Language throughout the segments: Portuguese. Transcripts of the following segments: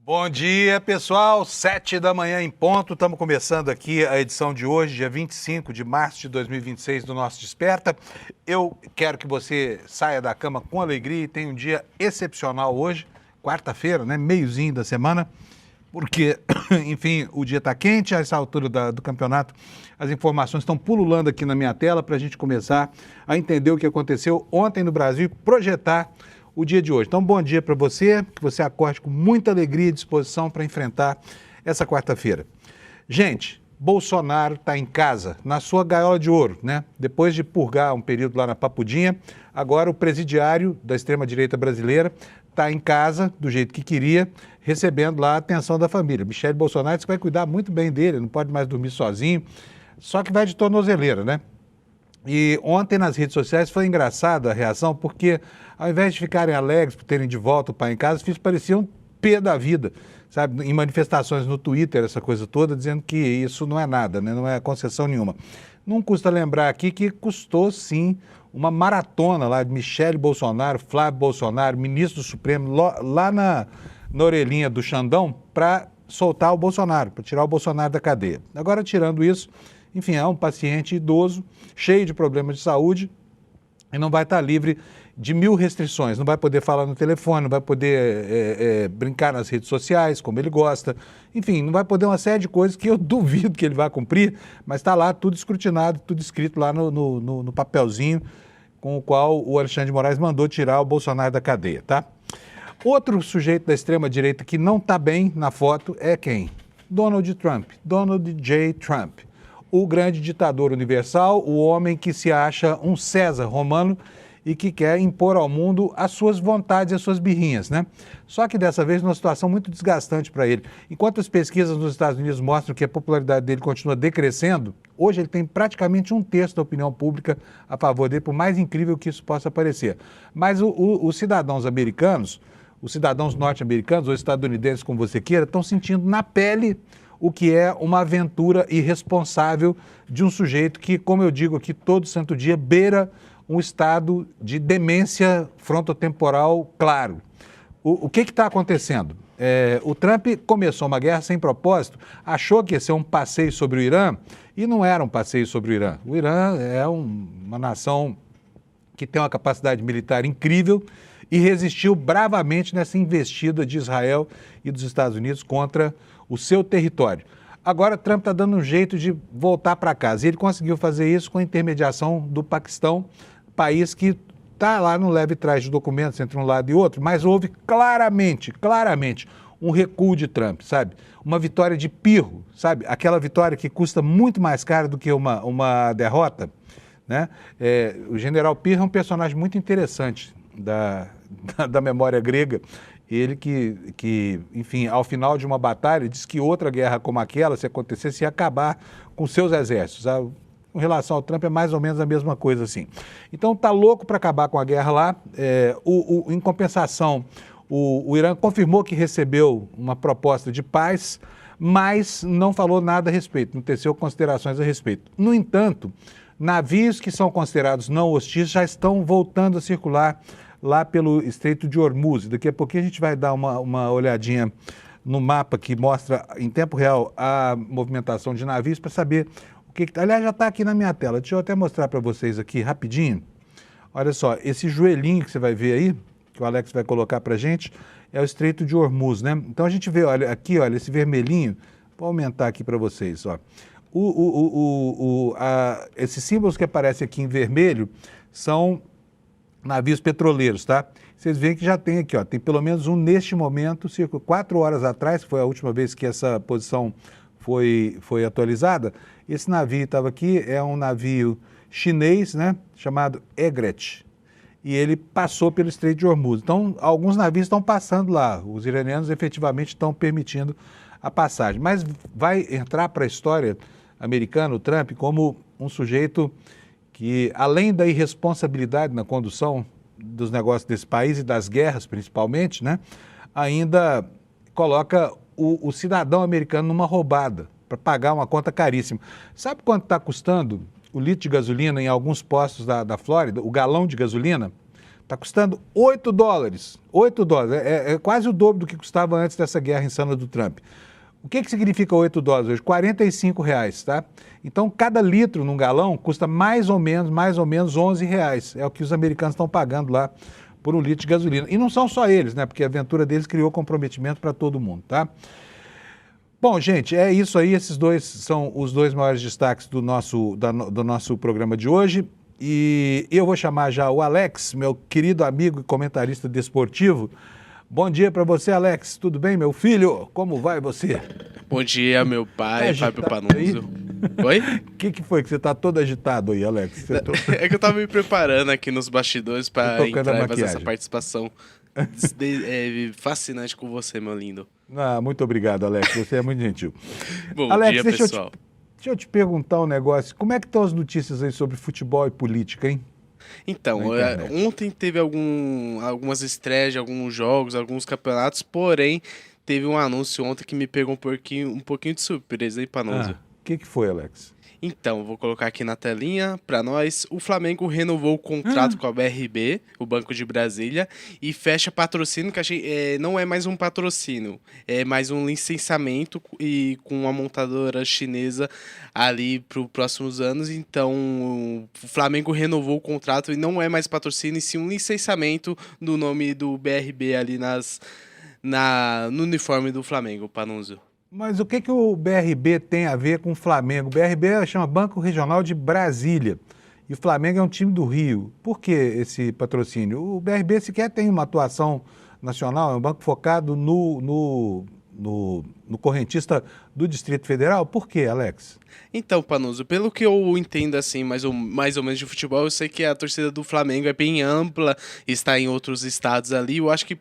Bom dia, pessoal. 7 da manhã em ponto. Estamos começando aqui a edição de hoje, dia 25 de março de 2026 do nosso Desperta. Eu quero que você saia da cama com alegria e tenha um dia excepcional hoje, quarta-feira, né? Meiozinho da semana, porque, enfim, o dia está quente, a essa altura do campeonato. As informações estão pululando aqui na minha tela para a gente começar a entender o que aconteceu ontem no Brasil e projetar o dia de hoje. Então, bom dia para você, que você acorde com muita alegria e disposição para enfrentar essa quarta-feira. Gente, Bolsonaro está em casa, na sua gaiola de ouro, né? Depois de purgar um período lá na Papudinha, agora o presidiário da extrema-direita brasileira está em casa, do jeito que queria, recebendo lá a atenção da família. Michele Bolsonaro disse que vai cuidar muito bem dele, não pode mais dormir sozinho, só que vai de tornozeleira, né? E ontem nas redes sociais foi engraçada a reação, porque ao invés de ficarem alegres por terem de volta o pai em casa, parecia um pé da vida, sabe? Em manifestações no Twitter, essa coisa toda, dizendo que isso não é nada, né? Não é concessão nenhuma. Não custa lembrar aqui que custou sim uma maratona lá de Michele Bolsonaro, Flávio Bolsonaro, ministro do Supremo, lá na orelhinha do Xandão, para soltar o Bolsonaro, para tirar o Bolsonaro da cadeia. Agora, tirando isso, enfim, é um paciente idoso, cheio de problemas de saúde e não vai estar livre de 1000 restrições. Não vai poder falar no telefone, não vai poder brincar nas redes sociais, como ele gosta. Enfim, não vai poder uma série de coisas que eu duvido que ele vá cumprir, mas está lá tudo escrutinado, tudo escrito lá no papelzinho com o qual o Alexandre de Moraes mandou tirar o Bolsonaro da cadeia, tá? Outro sujeito da extrema-direita que não está bem na foto é quem? Donald Trump, Donald J. Trump. O grande ditador universal, o homem que se acha um César romano e que quer impor ao mundo as suas vontades e as suas birrinhas, né? Só que dessa vez numa situação muito desgastante para ele. Enquanto as pesquisas nos Estados Unidos mostram que a popularidade dele continua decrescendo, hoje ele tem praticamente 1/3 da opinião pública a favor dele, por mais incrível que isso possa parecer. Mas os cidadãos americanos, os cidadãos norte-americanos ou estadunidenses, como você queira, estão sentindo na pele o que é uma aventura irresponsável de um sujeito que, como eu digo aqui todo santo dia, beira um estado de demência frontotemporal claro. O que está acontecendo? O Trump começou uma guerra sem propósito, achou que ia ser um passeio sobre o Irã, e não era um passeio sobre o Irã. O Irã é uma nação que tem uma capacidade militar incrível e resistiu bravamente nessa investida de Israel e dos Estados Unidos contra o seu território. Agora Trump está dando um jeito de voltar para casa. E ele conseguiu fazer isso com a intermediação do Paquistão, país que está lá no leve trás de documentos entre um lado e outro, mas houve claramente um recuo de Trump, sabe? Uma vitória de pirro, sabe? Aquela vitória que custa muito mais caro do que uma derrota, né? O general Pirro é um personagem muito interessante da memória grega. Ele que, enfim, ao final de uma batalha, diz que outra guerra como aquela, se acontecesse, ia acabar com seus exércitos. Com relação ao Trump, é mais ou menos a mesma coisa assim. Então, tá louco para acabar com a guerra lá. Em compensação, o Irã confirmou que recebeu uma proposta de paz, mas não falou nada a respeito, não teceu considerações a respeito. No entanto, navios que são considerados não hostis já estão voltando a circular lá pelo Estreito de Hormuz. Daqui a pouquinho a gente vai dar uma olhadinha no mapa que mostra em tempo real a movimentação de navios para saber o que... Aliás, já está aqui na minha tela. Deixa eu até mostrar para vocês aqui rapidinho. Olha só, esse joelhinho que você vai ver aí, que o Alex vai colocar para a gente, é o Estreito de Hormuz, né? Então a gente vê, olha, aqui, olha, esse vermelhinho, vou aumentar aqui para vocês, ó. Esses símbolos que aparecem aqui em vermelho são navios petroleiros, tá? Vocês veem que já tem aqui, ó, tem pelo menos um neste momento, 4 horas atrás, que foi a última vez que essa posição foi atualizada. Esse navio estava aqui, é um navio chinês, né, chamado Egret, e ele passou pelo Estreito de Hormuz. Então, alguns navios estão passando lá, os iranianos efetivamente estão permitindo a passagem, mas vai entrar para a história americana, o Trump, como um sujeito que, além da irresponsabilidade na condução dos negócios desse país e das guerras, principalmente, né, ainda coloca o cidadão americano numa roubada para pagar uma conta caríssima. Sabe quanto está custando o litro de gasolina em alguns postos da Flórida, o galão de gasolina? Está custando $8. $8. É quase o dobro do que custava antes dessa guerra insana do Trump. O que significa $8 hoje? R$45, tá? Então, cada litro num galão custa mais ou menos R$11. É o que os americanos estão pagando lá por um litro de gasolina. E não são só eles, né? Porque a aventura deles criou comprometimento para todo mundo, tá? Bom, gente, é isso aí. Esses dois são os dois maiores destaques do nosso programa de hoje. E eu vou chamar já o Alex, meu querido amigo e comentarista desportivo. Bom dia para você, Alex. Tudo bem, meu filho? Como vai você? Bom dia, meu pai, Fábio Panunzio. Oi? O que foi que você está todo agitado aí, Alex? É que eu estava me preparando aqui nos bastidores para entrar e fazer essa participação fascinante com você, meu lindo. Muito obrigado, Alex. Você é muito gentil. Bom Alex, dia, pessoal. Deixa eu te perguntar um negócio. Como é que estão as notícias aí sobre futebol e política, hein? Então, ontem teve algumas estreias de alguns jogos, alguns campeonatos, porém, teve um anúncio ontem que me pegou um pouquinho de surpresa, hein, Panunzio? O que foi, Alex? Então, vou colocar aqui na telinha para nós. O Flamengo renovou o contrato com a BRB, o Banco de Brasília, e fecha patrocínio, que não é mais um patrocínio, é mais um licenciamento e com uma montadora chinesa ali para os próximos anos. Então, o Flamengo renovou o contrato e não é mais patrocínio, e sim um licenciamento do nome do BRB ali no uniforme do Flamengo, Panunzio. Mas o que o BRB tem a ver com o Flamengo? O BRB chama Banco Regional de Brasília e o Flamengo é um time do Rio. Por que esse patrocínio? O BRB sequer tem uma atuação nacional, é um banco focado no correntista do Distrito Federal. Por quê, Alex? Então, Panunzio, pelo que eu entendo, assim, mais ou menos de futebol, eu sei que a torcida do Flamengo é bem ampla, está em outros estados ali. Eu acho que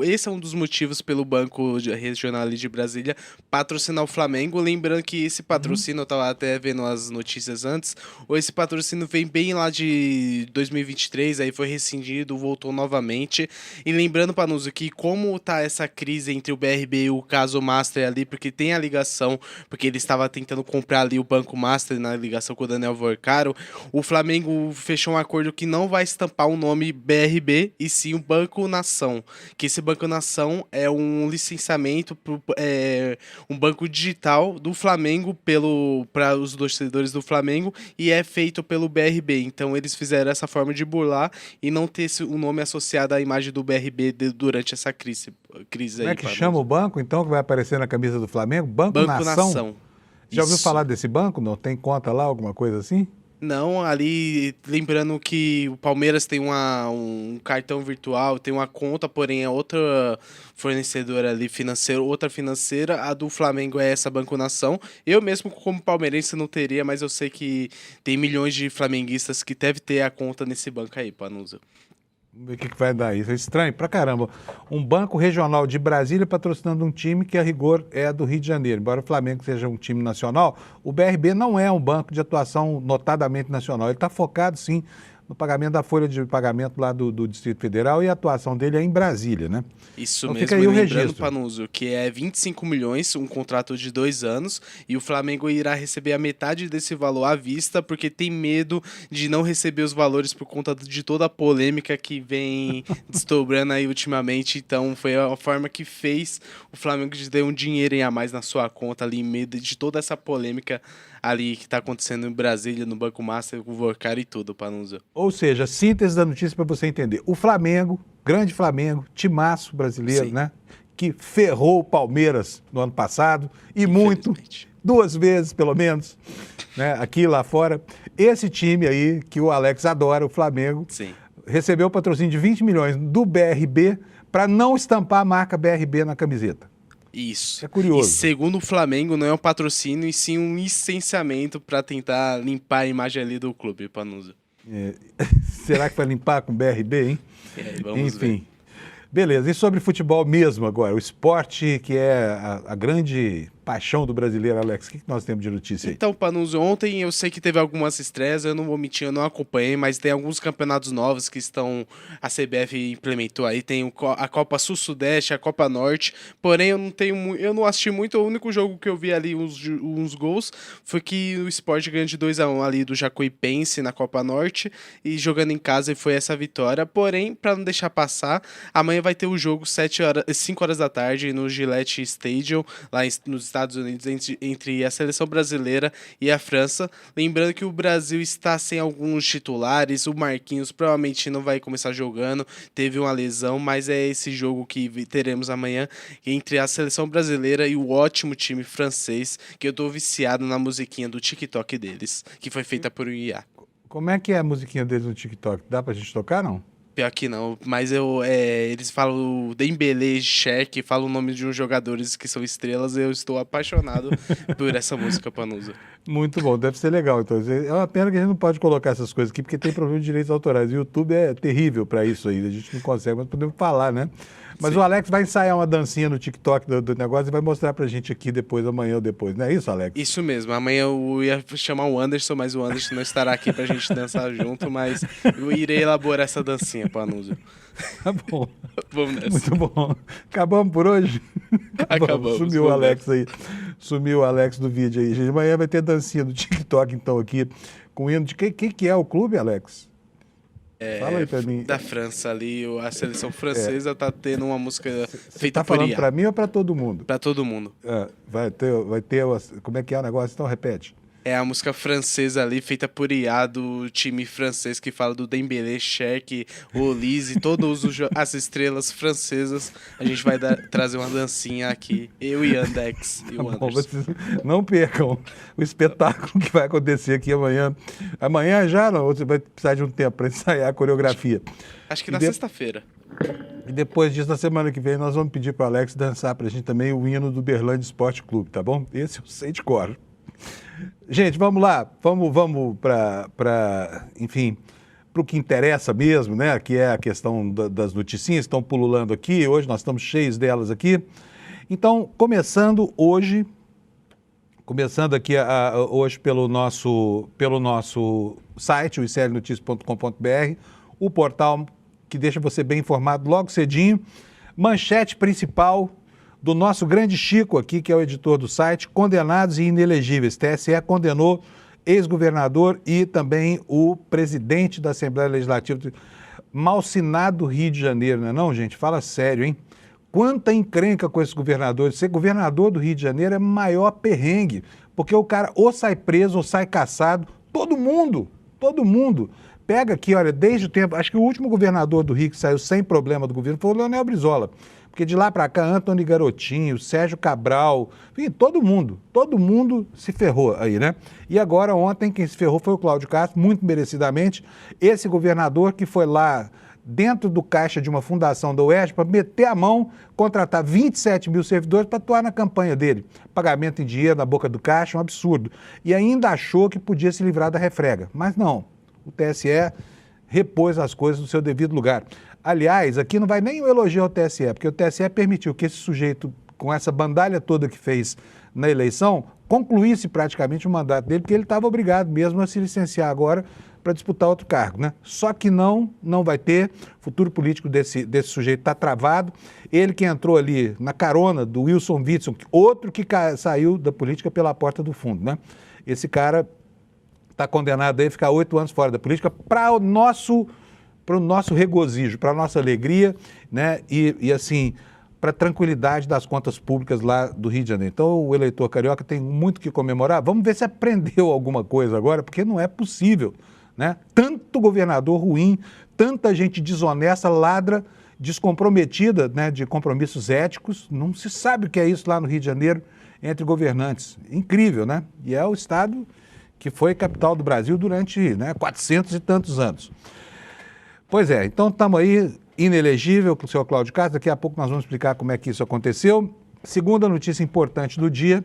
esse é um dos motivos pelo Banco Regional ali de Brasília patrocinar o Flamengo. Lembrando que esse patrocínio, eu estava até vendo as notícias antes, esse patrocínio vem bem lá de 2023, aí foi rescindido, voltou novamente. E lembrando, Panunzio, que como tá essa crise entre o BRB e o caso Master ali, porque tem a ligação, porque ele estava tentando comprar ali o Banco Master na ligação com o Daniel Vorcaro, o Flamengo fechou um acordo que não vai estampar o nome BRB e sim o Banco Nação, que esse Banco Nação é um licenciamento, um banco digital do Flamengo para os torcedores do Flamengo e é feito pelo BRB, então eles fizeram essa forma de burlar e não ter o nome associado à imagem do BRB durante essa crise aí. Como é que chama o banco, então, que vai aparecer na camisa do Flamengo? Banco Nação? Já ouviu falar desse banco? Não tem conta lá, alguma coisa assim? Não, ali, lembrando que o Palmeiras tem um cartão virtual, tem uma conta, porém é outra fornecedora ali financeira, outra financeira. A do Flamengo é essa Banco Nação. Eu mesmo, como palmeirense, não teria, mas eu sei que tem milhões de flamenguistas que devem ter a conta nesse banco aí, Panunzio. Vamos ver o que vai dar isso. É estranho pra caramba. Um banco regional de Brasília patrocinando um time que, a rigor, é do Rio de Janeiro. Embora o Flamengo seja um time nacional, o BRB não é um banco de atuação notadamente nacional. Ele está focado, sim, no pagamento da folha de pagamento lá do Distrito Federal e a atuação dele é em Brasília, né? Isso então, mesmo, fica aí o lembrando, registro. Panunzio, que é 25 milhões, um contrato de 2 anos, e o Flamengo irá receber a metade desse valor à vista, porque tem medo de não receber os valores por conta de toda a polêmica que vem desdobrando aí ultimamente. Então, foi a forma que fez o Flamengo de ter um dinheiro a mais na sua conta ali, em medo de toda essa polêmica ali que está acontecendo em Brasília, no Banco Master, com o Vorcaro e tudo, Panunzio. Ou seja, síntese da notícia para você entender. O Flamengo, grande Flamengo, timaço brasileiro, Sim. né? Que ferrou o Palmeiras no ano passado e muito, 2 vezes pelo menos, né? Aqui e lá fora. Esse time aí, que o Alex adora, o Flamengo, Sim. recebeu o patrocínio de 20 milhões do BRB para não estampar a marca BRB na camiseta. Isso. É curioso. E segundo o Flamengo, não é um patrocínio, e sim um licenciamento para tentar limpar a imagem ali do clube, Panunzio. Será que vai limpar com BRB, hein? Vamos Enfim. ver. Beleza. E sobre futebol mesmo agora? O esporte, que é a grande paixão do brasileiro, Alex. O que nós temos de notícia aí? Então, Panunzio, ontem eu sei que teve algumas estreias, eu não vou mentir, eu não acompanhei, mas tem alguns campeonatos novos que a CBF implementou aí, tem a Copa Sul-Sudeste, a Copa Norte, porém eu não assisti muito, o único jogo que eu vi ali uns gols foi que o Sport ganhou de 2-1 ali do Jacuipense na Copa Norte, e jogando em casa foi essa vitória, porém, para não deixar passar, amanhã vai ter o jogo 5 horas da tarde no Gillette Stadium, lá nos Estados Unidos, entre a seleção brasileira e a França. Lembrando que o Brasil está sem alguns titulares, o Marquinhos provavelmente não vai começar jogando, teve uma lesão, mas é esse jogo que teremos amanhã entre a seleção brasileira e o ótimo time francês, que eu tô viciado na musiquinha do TikTok deles, que foi feita por um IA. Como é que é a musiquinha deles no TikTok? Dá pra gente tocar, não? Pior que não, mas eles falam Dembélé, Shaq, falam o nome de uns jogadores que são estrelas, eu estou apaixonado por essa música, Panusa. Muito bom, deve ser legal. Então, é uma pena que a gente não pode colocar essas coisas aqui, porque tem problema de direitos autorais. O YouTube é terrível para isso aí, a gente não consegue, mas podemos falar, né? Mas sim, o Alex vai ensaiar uma dancinha no TikTok do negócio e vai mostrar pra gente aqui depois, amanhã ou depois, não é isso, Alex? Isso mesmo, amanhã eu ia chamar o Anderson, mas o Anderson não estará aqui pra gente dançar junto, mas eu irei elaborar essa dancinha, Panusa. Tá bom. Vamos nessa. Muito bom. Acabamos por hoje? Acabamos. Sumiu o Alex aí. Sumiu o Alex do vídeo aí. Gente, amanhã vai ter dancinha do TikTok, então, aqui, com o hino de... que é o clube, Alex? Fala aí pra mim. Da França ali, a seleção francesa tá tendo uma música feita tá por IA. falando pra mim ou pra todo mundo? Pra todo mundo. Vai ter, como é que é o negócio? Então repete. É a música francesa ali, feita por IA do time francês, que fala do Dembélé, Shaq, Olise, todas as estrelas francesas. A gente vai trazer uma dancinha aqui, eu e Andex e o Anderson. Vocês não percam o espetáculo que vai acontecer aqui amanhã. Amanhã já não, você vai precisar de um tempo para ensaiar a coreografia. Acho que na sexta-feira. E depois disso, na semana que vem, nós vamos pedir para o Alex dançar para a gente também o hino do Berlândia Esporte Clube, tá bom? Esse eu sei de cor. Gente, vamos lá, vamos para, enfim, para o que interessa mesmo, né? Que é a questão das noticinhas que estão pululando aqui. Hoje nós estamos cheios delas aqui. Então, começando aqui hoje pelo nosso site, o iclnoticias.com.br, o portal que deixa você bem informado logo cedinho. Manchete principal do nosso grande Chico aqui, que é o editor do site, condenados e inelegíveis. TSE condenou ex-governador e também o presidente da Assembleia Legislativa. Malsinado Rio de Janeiro, não é não, gente? Fala sério, hein? Quanta encrenca com esse governador. Ser governador do Rio de Janeiro é maior perrengue, porque o cara ou sai preso ou sai caçado. Todo mundo. Pega aqui, olha, desde o tempo... Acho que o último governador do Rio que saiu sem problema do governo foi o Leonel Brizola. Porque de lá para cá, Antony Garotinho, Sérgio Cabral, enfim, todo mundo se ferrou aí, né? E agora, ontem, quem se ferrou foi o Cláudio Castro, muito merecidamente, esse governador que foi lá dentro do caixa de uma fundação da UERJ para meter a mão, contratar 27 mil servidores para atuar na campanha dele. Pagamento em dinheiro na boca do caixa, um absurdo. E ainda achou que podia se livrar da refrega. Mas não, o TSE repôs as coisas no seu devido lugar. Aliás, aqui não vai nem o elogio ao TSE, porque o TSE permitiu que esse sujeito, com essa bandalha toda que fez na eleição, concluísse praticamente o mandato dele, porque ele estava obrigado mesmo a se licenciar agora para disputar outro cargo, né? Só que não vai ter. O futuro político desse sujeito está travado. Ele que entrou ali na carona do Wilson Witzel, outro que saiu da política pela porta do fundo, né? Esse cara está condenado a ficar 8 anos fora da política para o nosso regozijo, para a nossa alegria, né? E assim, para a tranquilidade das contas públicas lá do Rio de Janeiro. Então, o eleitor carioca tem muito que comemorar. Vamos ver se aprendeu alguma coisa agora, porque não é possível, né? Tanto governador ruim, tanta gente desonesta, ladra, descomprometida, né, de compromissos éticos. Não se sabe o que é isso lá no Rio de Janeiro entre governantes. Incrível, né? E é o estado que foi capital do Brasil durante, né, 400 e tantos anos. Pois é, então estamos aí, inelegível com o senhor Cláudio Castro. Daqui a pouco nós vamos explicar como é que isso aconteceu. Segunda notícia importante do dia,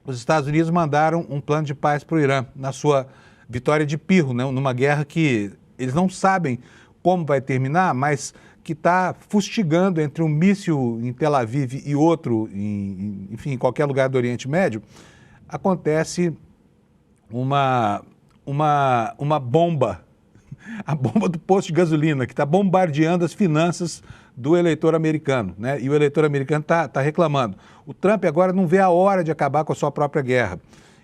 os Estados Unidos mandaram um plano de paz para o Irã, na sua vitória de pirro, né? Numa guerra que eles não sabem como vai terminar, mas que está fustigando entre um míssil em Tel Aviv e outro, enfim, em qualquer lugar do Oriente Médio, acontece uma bomba, a bomba do posto de gasolina, que está bombardeando as finanças do eleitor americano, né? E o eleitor americano está reclamando. O Trump agora não vê a hora de acabar com a sua própria guerra.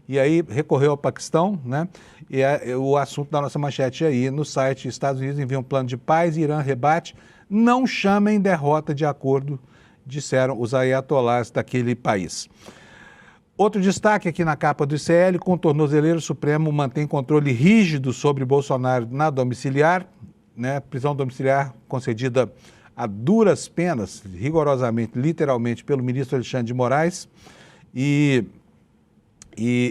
E aí recorreu ao Paquistão, né? E o assunto da nossa manchete aí no site: Estados Unidos envia um plano de paz, Irã rebate, não chamem derrota de acordo, disseram os ayatolás daquele país. Outro destaque aqui na capa do ICL: com o tornozeleiro, o Supremo mantém controle rígido sobre Bolsonaro na domiciliar, né? Prisão domiciliar concedida a duras penas, rigorosamente, literalmente, pelo ministro Alexandre de Moraes, e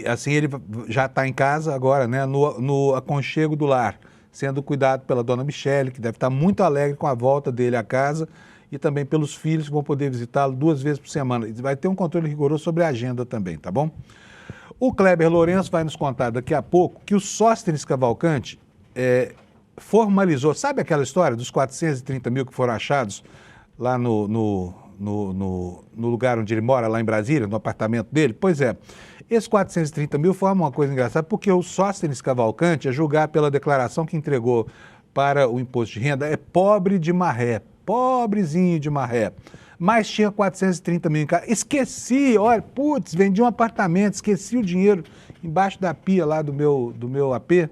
assim ele já está em casa agora, né, no aconchego do lar, sendo cuidado pela dona Michele, que deve estar muito alegre com a volta dele à casa, e também pelos filhos que vão poder visitá-lo 2 vezes por semana. Vai ter um controle rigoroso sobre a agenda também, tá bom? O Kleber Lourenço vai nos contar daqui a pouco que o Sóstenes Cavalcante formalizou, sabe aquela história dos 430 mil que foram achados lá no lugar onde ele mora, lá em Brasília, no apartamento dele? Pois é, esses 430 mil foi uma coisa engraçada, porque o Sóstenes Cavalcante, a julgar pela declaração que entregou para o imposto de renda, é pobre de marré, pobrezinho de marré, mas tinha 430 mil em casa. Esqueci, olha, putz, vendi um apartamento, esqueci o dinheiro embaixo da pia lá do meu AP,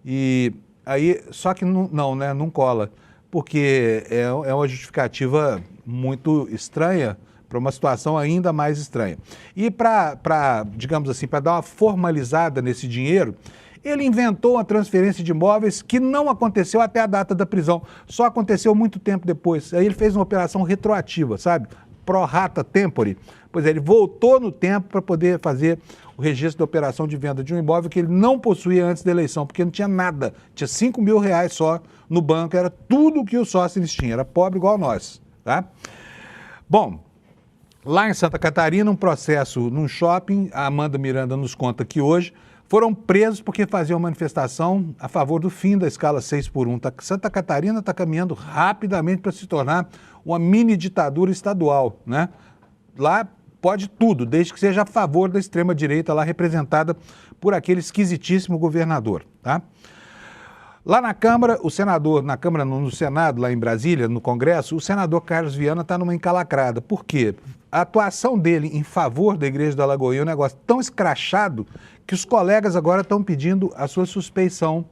e aí, só que não cola, porque é uma justificativa muito estranha para uma situação ainda mais estranha. E digamos assim, para dar uma formalizada nesse dinheiro, ele inventou uma transferência de imóveis que não aconteceu até a data da prisão, só aconteceu muito tempo depois. Aí ele fez uma operação retroativa, sabe? Pro rata tempore. Pois é, ele voltou no tempo para poder fazer o registro da operação de venda de um imóvel que ele não possuía antes da eleição, porque não tinha nada, tinha 5 mil reais só no banco, era tudo que o Sóstenes tinha, era pobre igual nós, tá? Bom, lá em Santa Catarina, um processo num shopping, a Amanda Miranda nos conta que hoje foram presos porque faziam manifestação a favor do fim da escala 6x1. Santa Catarina está caminhando rapidamente para se tornar uma mini ditadura estadual, né? Lá pode tudo, desde que seja a favor da extrema-direita, lá representada por aquele esquisitíssimo governador, tá? Lá na Câmara, no Senado, lá em Brasília, no Congresso, o senador Carlos Viana está numa encalacrada. Por quê? A atuação dele em favor da Igreja da Lagoinha é um negócio tão escrachado que os colegas agora estão pedindo a sua suspeição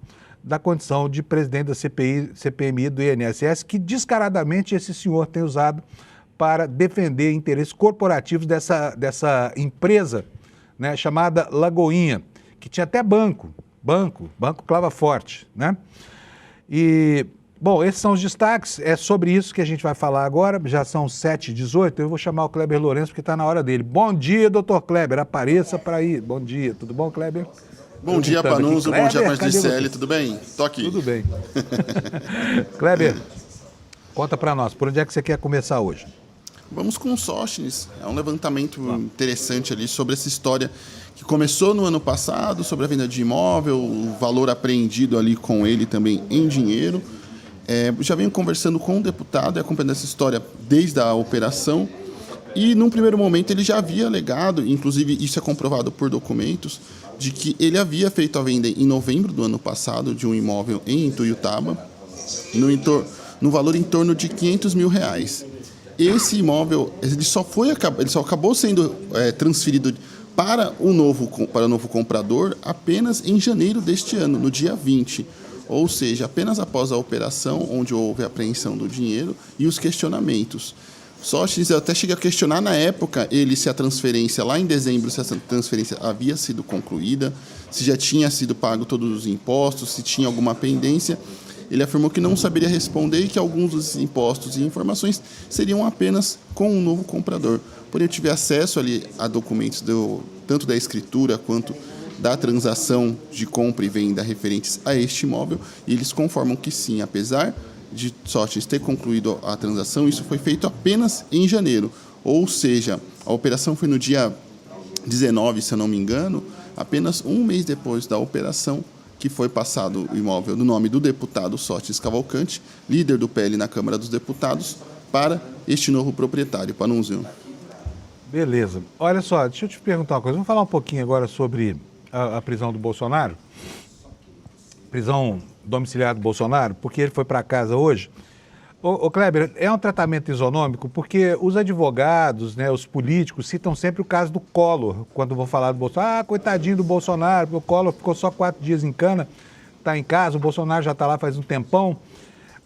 da condição de presidente da CPMI do INSS, que descaradamente esse senhor tem usado para defender interesses corporativos dessa empresa, né, chamada Lagoinha, que tinha até banco Clava Forte, né? E, bom, esses são os destaques, é sobre isso que a gente vai falar agora, já são 7h18, eu vou chamar o Kleber Lourenço porque está na hora dele. Bom dia, doutor Kleber, apareça para ir. Bom dia, tudo bom, Kleber? Bom dia, Panuso, bom dia, Marcos de CL, tudo bem? Tô aqui. Tudo bem. Kleber, conta para nós, por onde é que você quer começar hoje? Vamos com o Sóstenes, é um levantamento interessante ali sobre essa história que começou no ano passado, sobre a venda de imóvel, o valor apreendido ali com ele também em dinheiro. Já venho conversando com o deputado e acompanhando essa história desde a operação, e num primeiro momento ele já havia alegado, inclusive isso é comprovado por documentos, de que ele havia feito a venda em novembro do ano passado de um imóvel em Ituiutaba, no valor em torno de R$500 mil. Esse imóvel ele só acabou sendo transferido para o novo comprador apenas em janeiro deste ano, no dia 20. Ou seja, apenas após a operação, onde houve a apreensão do dinheiro e os questionamentos. Sóstenes, eu até cheguei a questionar na época se a transferência, lá em dezembro, se essa transferência havia sido concluída, se já tinha sido pago todos os impostos, se tinha alguma pendência. Ele afirmou que não saberia responder e que alguns dos impostos e informações seriam apenas com um novo comprador. Porém, eu tive acesso ali a documentos tanto da escritura quanto da transação de compra e venda referentes a este imóvel, e eles conformam que sim, apesar de Sóstenes ter concluído a transação, isso foi feito apenas em janeiro. Ou seja, a operação foi no dia 19, se eu não me engano, apenas um mês depois da operação que foi passado o imóvel no nome do deputado Sócrates Cavalcante, líder do PL na Câmara dos Deputados, para este novo proprietário, Panunzio. Beleza. Olha só, deixa eu te perguntar uma coisa. Vamos falar um pouquinho agora sobre a prisão do Bolsonaro? Prisão domiciliar do Bolsonaro, porque ele foi para casa hoje. Ô Kleber, é um tratamento isonômico porque os advogados, né, os políticos citam sempre o caso do Collor, quando vão falar do Bolsonaro. Ah, coitadinho do Bolsonaro, porque o Collor ficou só 4 dias em cana, está em casa, o Bolsonaro já está lá faz um tempão.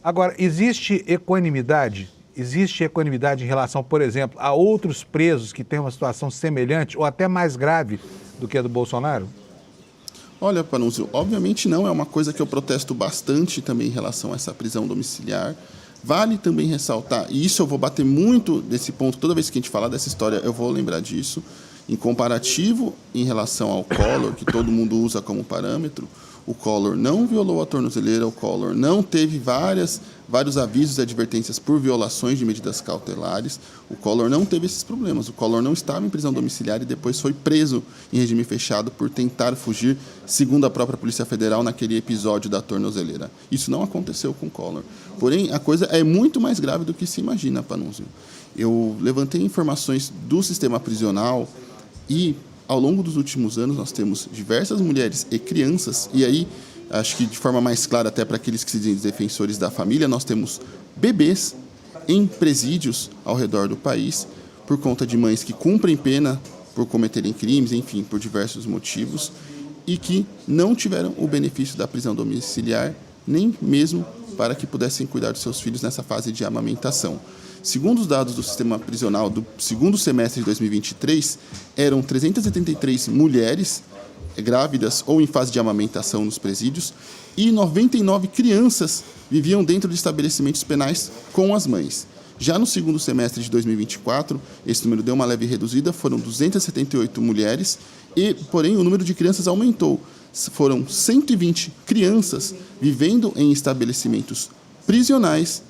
Agora, existe equanimidade em relação, por exemplo, a outros presos que têm uma situação semelhante ou até mais grave do que a do Bolsonaro? Olha, Panunzio, obviamente não, é uma coisa que eu protesto bastante também em relação a essa prisão domiciliar. Vale também ressaltar, e isso eu vou bater muito nesse ponto, toda vez que a gente falar dessa história, eu vou lembrar disso, em comparativo em relação ao Collor, que todo mundo usa como parâmetro, o Collor não violou a tornozeleira, o Collor não teve vários avisos e advertências por violações de medidas cautelares, o Collor não teve esses problemas, o Collor não estava em prisão domiciliar e depois foi preso em regime fechado por tentar fugir, segundo a própria Polícia Federal, naquele episódio da tornozeleira. Isso não aconteceu com o Collor. Porém, a coisa é muito mais grave do que se imagina, Panunzio. Eu levantei informações do sistema prisional e, ao longo dos últimos anos, nós temos diversas mulheres e crianças, e aí, acho que de forma mais clara até para aqueles que se dizem defensores da família, nós temos bebês em presídios ao redor do país, por conta de mães que cumprem pena por cometerem crimes, enfim, por diversos motivos, e que não tiveram o benefício da prisão domiciliar, nem mesmo para que pudessem cuidar dos seus filhos nessa fase de amamentação. Segundo os dados do sistema prisional do segundo semestre de 2023, eram 383 mulheres grávidas ou em fase de amamentação nos presídios e 99 crianças viviam dentro de estabelecimentos penais com as mães. Já no segundo semestre de 2024, esse número deu uma leve reduzida, foram 278 mulheres, porém o número de crianças aumentou. Foram 120 crianças vivendo em estabelecimentos prisionais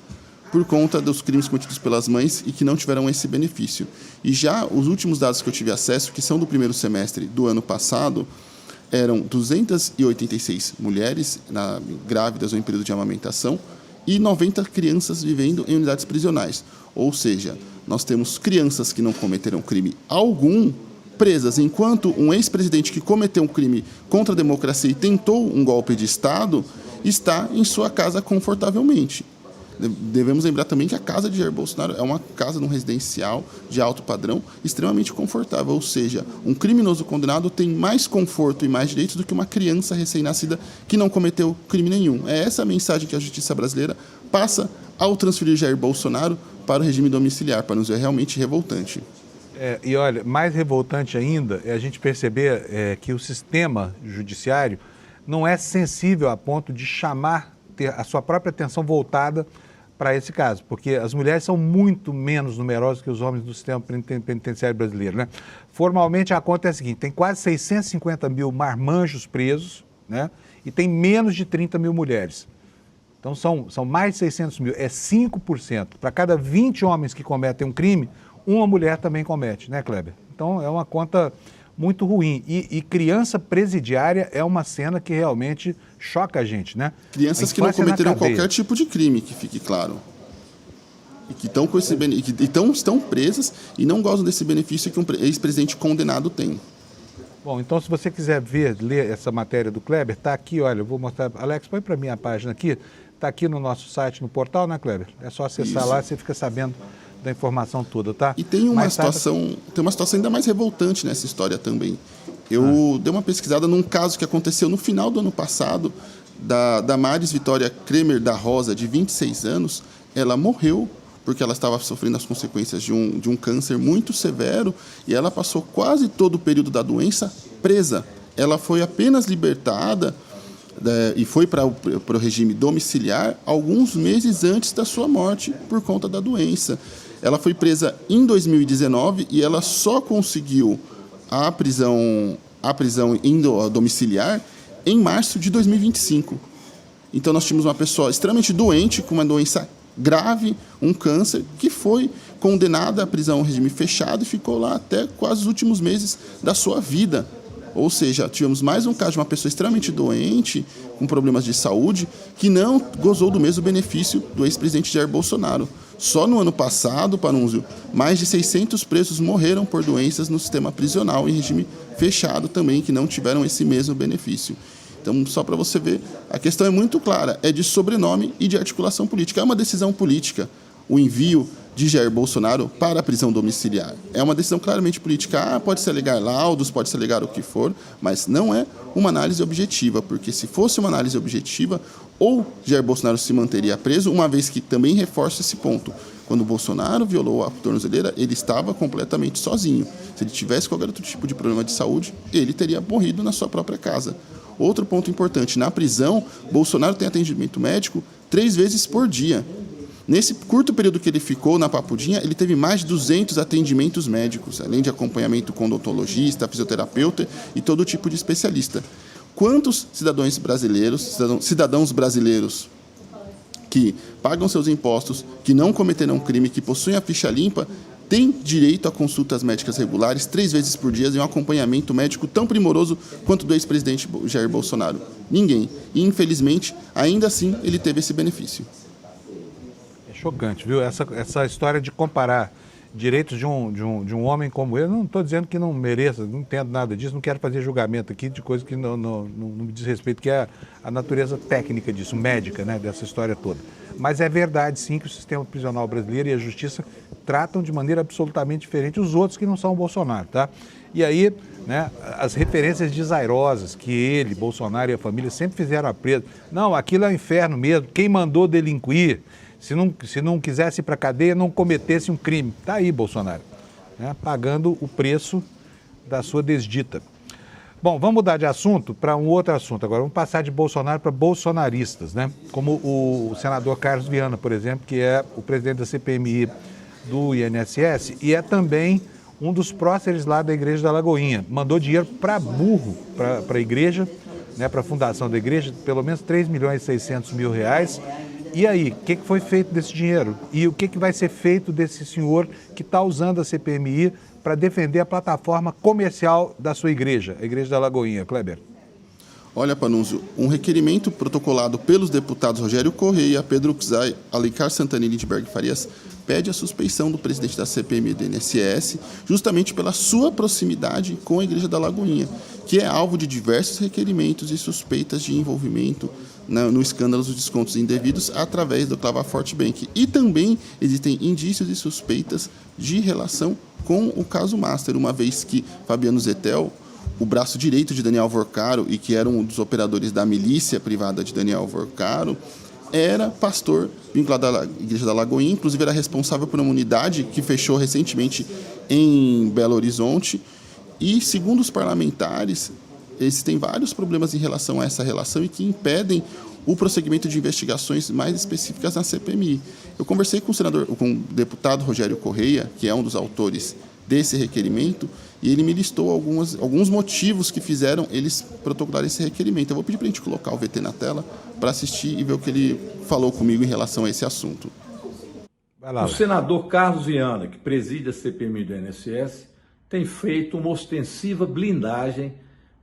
por conta dos crimes cometidos pelas mães e que não tiveram esse benefício. E já os últimos dados que eu tive acesso, que são do primeiro semestre do ano passado, eram 286 mulheres grávidas ou em período de amamentação e 90 crianças vivendo em unidades prisionais. Ou seja, nós temos crianças que não cometeram crime algum presas, enquanto um ex-presidente que cometeu um crime contra a democracia e tentou um golpe de Estado está em sua casa confortavelmente. Devemos lembrar também que a casa de Jair Bolsonaro é uma casa num residencial de alto padrão extremamente confortável, ou seja, um criminoso condenado tem mais conforto e mais direitos do que uma criança recém-nascida que não cometeu crime nenhum. É essa a mensagem que a justiça brasileira passa ao transferir Jair Bolsonaro para o regime domiciliar, para nos ver realmente revoltante. E olha, mais revoltante ainda é a gente perceber que o sistema judiciário não é sensível a ponto de ter a sua própria atenção voltada para esse caso, porque as mulheres são muito menos numerosas que os homens do sistema penitenciário brasileiro, né? Formalmente a conta é a seguinte, tem quase 650 mil marmanjos presos, né? E tem menos de 30 mil mulheres. Então são mais de 600 mil, é 5%. Para cada 20 homens que cometem um crime, uma mulher também comete, né, Kleber? Então é uma conta muito ruim. E criança presidiária é uma cena que realmente choca a gente, né? Crianças que não cometeram qualquer tipo de crime, que fique claro. E que estão com estão presas e não gozam desse benefício que um ex-presidente condenado tem. Bom, então se você quiser ler essa matéria do Kleber, está aqui, olha, eu vou mostrar. Alex, põe para mim a página aqui. Está aqui no nosso site, no portal, né, Kleber? É só acessar lá e você fica sabendo da informação toda, tá? E tem uma situação ainda mais revoltante nessa história também. Eu dei uma pesquisada num caso que aconteceu no final do ano passado, da Maris Vitória Kremer da Rosa, de 26 anos. Ela morreu porque ela estava sofrendo as consequências de um câncer muito severo e ela passou quase todo o período da doença presa. Ela foi apenas libertada e foi para o regime domiciliar alguns meses antes da sua morte por conta da doença. Ela foi presa em 2019 e ela só conseguiu a prisão domiciliar em março de 2025. Então nós tínhamos uma pessoa extremamente doente, com uma doença grave, um câncer, que foi condenada à prisão em regime fechado e ficou lá até quase os últimos meses da sua vida. Ou seja, tivemos mais um caso de uma pessoa extremamente doente, com problemas de saúde, que não gozou do mesmo benefício do ex-presidente Jair Bolsonaro. Só no ano passado, Panunzio, mais de 600 presos morreram por doenças no sistema prisional em regime fechado também, que não tiveram esse mesmo benefício. Então, só para você ver, a questão é muito clara, é de sobrenome e de articulação política. É uma decisão política o envio de Jair Bolsonaro para a prisão domiciliar. É uma decisão claramente política. Pode-se alegar laudos, pode-se alegar o que for, mas não é uma análise objetiva, porque se fosse uma análise objetiva, ou Jair Bolsonaro se manteria preso, uma vez que também reforça esse ponto. Quando o Bolsonaro violou a tornozeleira, ele estava completamente sozinho. Se ele tivesse qualquer outro tipo de problema de saúde, ele teria morrido na sua própria casa. Outro ponto importante, na prisão, Bolsonaro tem atendimento médico 3 vezes por dia. Nesse curto período que ele ficou na Papudinha, ele teve mais de 200 atendimentos médicos, além de acompanhamento com odontologista, fisioterapeuta e todo tipo de especialista. Quantos cidadãos brasileiros que pagam seus impostos, que não cometeram crime, que possuem a ficha limpa, têm direito a consultas médicas regulares 3 vezes por dia e um acompanhamento médico tão primoroso quanto do ex-presidente Jair Bolsonaro? Ninguém. E, infelizmente, ainda assim, ele teve esse benefício. É chocante, viu? Essa história de comparar direitos de um homem como ele, não estou dizendo que não mereça, não entendo nada disso, não quero fazer julgamento aqui de coisa que não me diz respeito, que é a natureza técnica disso, médica, né, dessa história toda. Mas é verdade, sim, que o sistema prisional brasileiro e a justiça tratam de maneira absolutamente diferente os outros que não são o Bolsonaro, tá? E aí, né, as referências desairosas que ele, Bolsonaro e a família sempre fizeram a preso. Não, aquilo é o inferno mesmo, quem mandou delinquir? Se não quisesse ir para a cadeia, não cometesse um crime. Está aí, Bolsonaro, né, pagando o preço da sua desdita. Bom, vamos mudar de assunto para um outro assunto agora. Vamos passar de Bolsonaro para bolsonaristas, né? Como o senador Carlos Viana, por exemplo, que é o presidente da CPMI do INSS e é também um dos próceres lá da Igreja da Lagoinha. Mandou dinheiro para burro, para a igreja, né, para a fundação da igreja, pelo menos R$3.600.000. E aí, o que foi feito desse dinheiro? E o que vai ser feito desse senhor que está usando a CPMI para defender a plataforma comercial da sua igreja, a Igreja da Lagoinha? Kleber. Olha, Panunzio, um requerimento protocolado pelos deputados Rogério Correia, Pedro Czai, Alencar Santana e Lindbergh Farias pede a suspeição do presidente da CPMI do INSS, justamente pela sua proximidade com a Igreja da Lagoinha, que é alvo de diversos requerimentos e suspeitas de envolvimento no escândalo dos descontos indevidos através do Clavaforte Bank. E também existem indícios e suspeitas de relação com o caso Master, uma vez que Fabiano Zettel, o braço direito de Daniel Vorcaro e que era um dos operadores da milícia privada de Daniel Vorcaro, era pastor vinculado à Igreja da Lagoinha, inclusive era responsável por uma unidade que fechou recentemente em Belo Horizonte. E, segundo os parlamentares, existem vários problemas em relação a essa relação e que impedem o prosseguimento de investigações mais específicas na CPMI. Eu conversei com o deputado Rogério Correia, que é um dos autores desse requerimento, e ele me listou alguns motivos que fizeram eles protocolarem esse requerimento. Eu vou pedir para a gente colocar o VT na tela para assistir e ver o que ele falou comigo em relação a esse assunto. Vai lá. O senador Carlos Viana, que preside a CPMI do INSS, tem feito uma ostensiva blindagem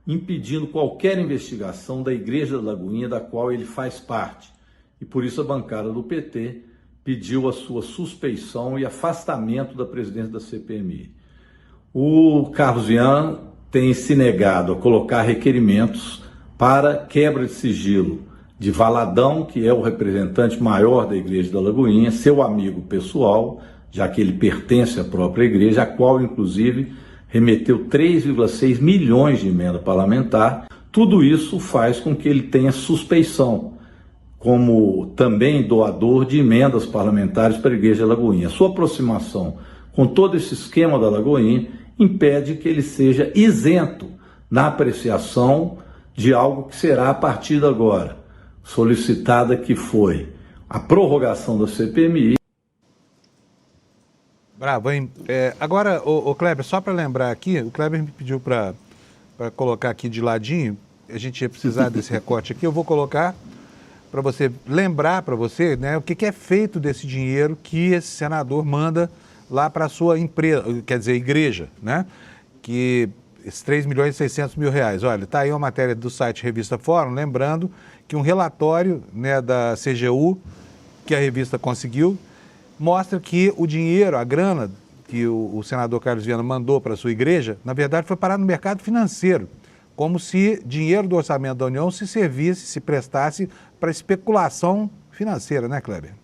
impedindo qualquer investigação da Igreja da Lagoinha, da qual ele faz parte. E por isso a bancada do PT pediu a sua suspeição e afastamento da presidência da CPMI. O Carlos Viana tem se negado a colocar requerimentos para quebra de sigilo de Valadão, que é o representante maior da Igreja da Lagoinha, seu amigo pessoal, já que ele pertence à própria igreja, a qual, inclusive, remeteu 3,6 milhões de emenda parlamentar. Tudo isso faz com que ele tenha suspeição, como também doador de emendas parlamentares para a Igreja da Lagoinha. Sua aproximação com todo esse esquema da Lagoinha impede que ele seja isento na apreciação de algo que será, a partir de agora, solicitada, que foi a prorrogação da CPMI. Bravo, hein? Agora, o Kleber, só para lembrar aqui, o Kleber me pediu para colocar aqui de ladinho, a gente ia precisar desse recorte aqui, eu vou colocar para você lembrar para você, né, o que é feito desse dinheiro que esse senador manda lá para a sua empresa, quer dizer, igreja, né? Que esses 3 milhões e 600 mil reais. Olha, está aí uma matéria do site Revista Fórum, lembrando que um relatório, né, da CGU, que a revista conseguiu, mostra que o dinheiro, a grana que o senador Carlos Viana mandou para a sua igreja, na verdade foi parar no mercado financeiro, como se dinheiro do orçamento da União se servisse, se prestasse para especulação financeira, né, Kleber?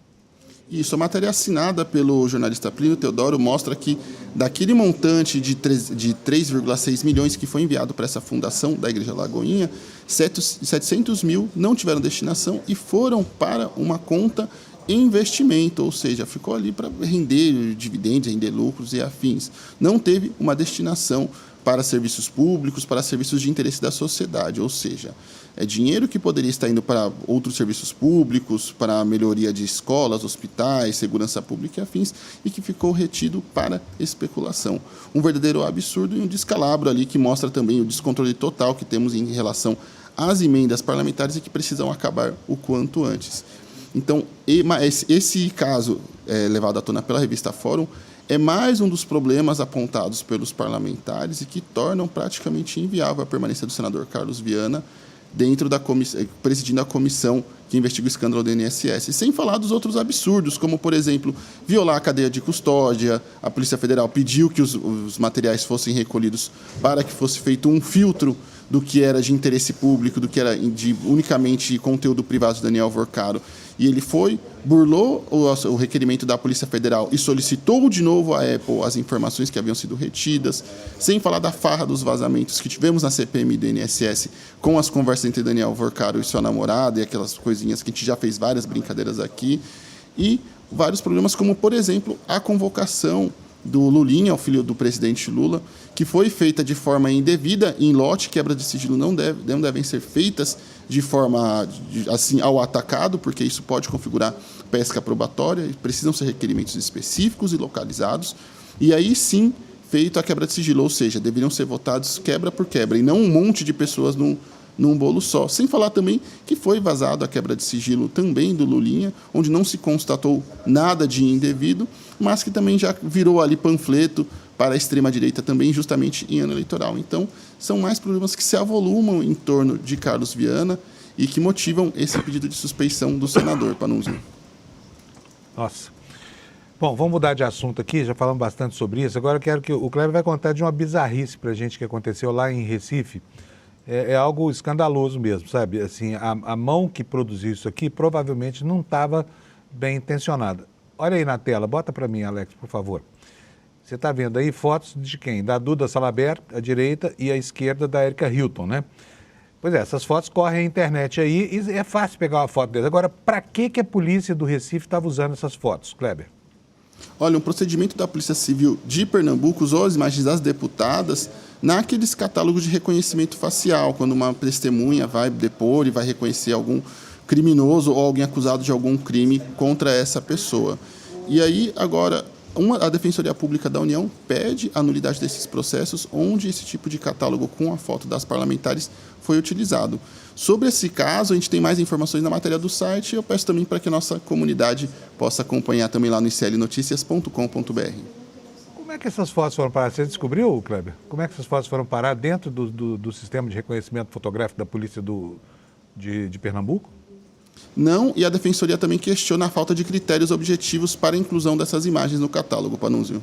Isso, a matéria assinada pelo jornalista Plínio Teodoro mostra que daquele montante de 3,6 milhões que foi enviado para essa fundação da Igreja Lagoinha, 700 mil não tiveram destinação e foram para uma conta em investimento, ou seja, ficou ali para render dividendos, render lucros e afins. Não teve uma destinação para serviços públicos, para serviços de interesse da sociedade, ou seja, é dinheiro que poderia estar indo para outros serviços públicos, para a melhoria de escolas, hospitais, segurança pública e afins, e que ficou retido para especulação. Um verdadeiro absurdo e um descalabro ali que mostra também o descontrole total que temos em relação às emendas parlamentares e que precisam acabar o quanto antes. Então, esse caso levado à tona pela revista Fórum é mais um dos problemas apontados pelos parlamentares e que tornam praticamente inviável a permanência do senador Carlos Viana dentro da presidindo a comissão que investiga o escândalo do INSS. Sem falar dos outros absurdos, como, por exemplo, violar a cadeia de custódia. A Polícia Federal pediu que os materiais fossem recolhidos para que fosse feito um filtro do que era de interesse público, do que era de unicamente conteúdo privado de Daniel Vorcaro. E ele burlou o requerimento da Polícia Federal e solicitou de novo à Apple as informações que haviam sido retidas, sem falar da farra dos vazamentos que tivemos na CPMI do INSS com as conversas entre Daniel Vorcaro e sua namorada e aquelas coisinhas que a gente já fez várias brincadeiras aqui, e vários problemas como, por exemplo, a convocação do Lulinha, o filho do presidente Lula, que foi feita de forma indevida, em lote, quebra de sigilo não devem ser feitas de forma assim ao atacado, porque isso pode configurar pesca probatória, precisam ser requerimentos específicos e localizados, e aí sim feito a quebra de sigilo, ou seja, deveriam ser votados quebra por quebra, e não um monte de pessoas num bolo só. Sem falar também que foi vazado a quebra de sigilo também do Lulinha, onde não se constatou nada de indevido, mas que também já virou ali panfleto para a extrema-direita também, justamente em ano eleitoral. Então, são mais problemas que se avolumam em torno de Carlos Viana e que motivam esse pedido de suspeição do senador Panunzio. Nossa. Bom, vamos mudar de assunto aqui, já falamos bastante sobre isso. Agora eu quero que o Kleber vai contar de uma bizarrice para a gente que aconteceu lá em Recife. É algo escandaloso mesmo, sabe? Assim, a mão que produziu isso aqui provavelmente não estava bem intencionada. Olha aí na tela, bota para mim, Alex, por favor. Você está vendo aí fotos de quem? Da Duda Salabert, à direita, e à esquerda da Erika Hilton, né? Pois é, essas fotos correm à internet aí e é fácil pegar uma foto deles. Agora, para que a polícia do Recife estava usando essas fotos, Kleber? Olha, um procedimento da Polícia Civil de Pernambuco usou as imagens das deputadas naqueles catálogos de reconhecimento facial, quando uma testemunha vai depor e vai reconhecer algum criminoso ou alguém acusado de algum crime contra essa pessoa. E aí, agora, a Defensoria Pública da União pede a nulidade desses processos onde esse tipo de catálogo com a foto das parlamentares foi utilizado. Sobre esse caso, a gente tem mais informações na matéria do site e eu peço também para que a nossa comunidade possa acompanhar também lá no iclnoticias.com.br. Como é que essas fotos foram parar? Você descobriu, Kleber? Como é que essas fotos foram parar dentro do sistema de reconhecimento fotográfico da polícia de Pernambuco? Não, e a Defensoria também questiona a falta de critérios objetivos para a inclusão dessas imagens no catálogo, Panunzio.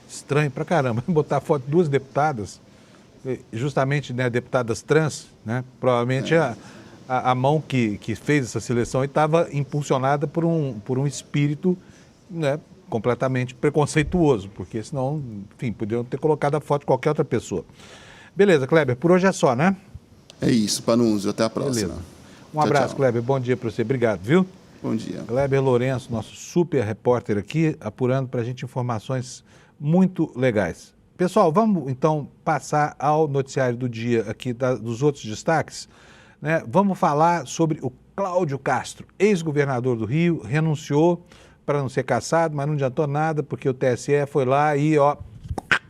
Estranho pra caramba. Botar a foto de duas deputadas, justamente, né, deputadas trans, né? Provavelmente a mão que fez essa seleção estava impulsionada por um espírito, né, completamente preconceituoso, porque senão, enfim, poderiam ter colocado a foto de qualquer outra pessoa. Beleza, Kleber, por hoje é só, né? É isso, Panunzio. Até a próxima. Beleza. Um abraço, tchau. Kleber. Bom dia para você. Obrigado, viu? Bom dia. Kleber Lourenço, nosso super repórter aqui, apurando para a gente informações muito legais. Pessoal, vamos então passar ao noticiário do dia aqui dos outros destaques, né? Vamos falar sobre o Cláudio Castro, ex-governador do Rio, renunciou para não ser cassado, mas não adiantou nada, porque o TSE foi lá e,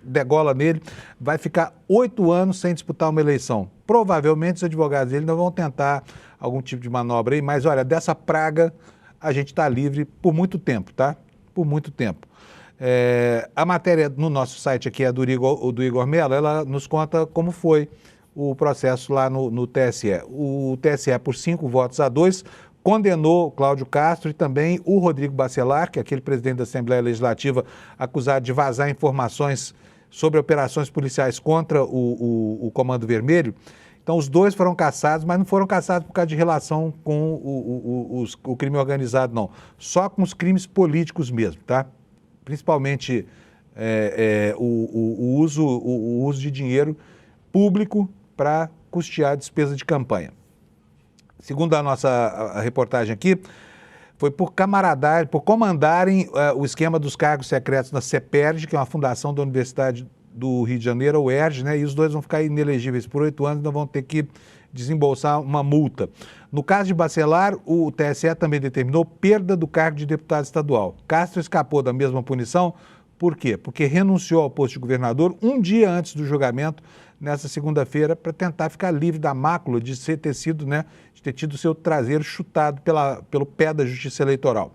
degola nele, vai ficar 8 anos sem disputar uma eleição. Provavelmente os advogados dele não vão tentar algum tipo de manobra aí, mas olha, dessa praga a gente está livre por muito tempo, tá? Por muito tempo. A matéria no nosso site aqui é do Igor Mello, ela nos conta como foi o processo lá no TSE. O TSE, por 5-2, condenou Cláudio Castro e também o Rodrigo Bacelar, que é aquele presidente da Assembleia Legislativa acusado de vazar informações sobre operações policiais contra o Comando Vermelho. Então, os dois foram cassados, mas não foram cassados por causa de relação com o crime organizado, não. Só com os crimes políticos mesmo, tá? Principalmente o uso de dinheiro público para custear a despesa de campanha. Segundo a nossa reportagem aqui, foi por comandarem o esquema dos cargos secretos na CEPERJ, que é uma fundação da Universidade do Rio de Janeiro, a UERJ, né? E os dois vão ficar inelegíveis por 8 anos e não vão ter que desembolsar uma multa. No caso de Bacelar, o TSE também determinou perda do cargo de deputado estadual. Castro escapou da mesma punição. Por quê? Porque renunciou ao posto de governador um dia antes do julgamento, nessa segunda-feira, para tentar ficar livre da mácula de ter tido seu traseiro chutado pelo pé da Justiça Eleitoral.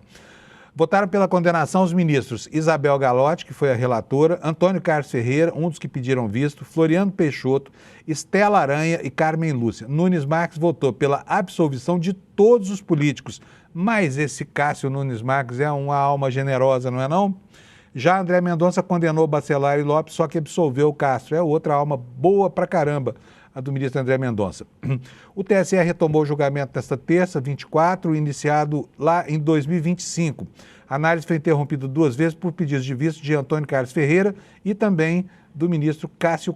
Votaram pela condenação os ministros Isabel Galotti, que foi a relatora, Antônio Carlos Ferreira, um dos que pediram visto, Floriano Peixoto, Estela Aranha e Carmen Lúcia. Nunes Marques votou pela absolvição de todos os políticos, mas esse Cássio Nunes Marques é uma alma generosa, não é não? Já André Mendonça condenou Bacelar e Lopes, só que absolveu o Castro. É outra alma boa pra caramba, a do ministro André Mendonça. O TSE retomou o julgamento nesta terça, 24, iniciado lá em 2025. A análise foi interrompida 2 vezes por pedidos de visto de Antônio Carlos Ferreira e também do ministro Cássio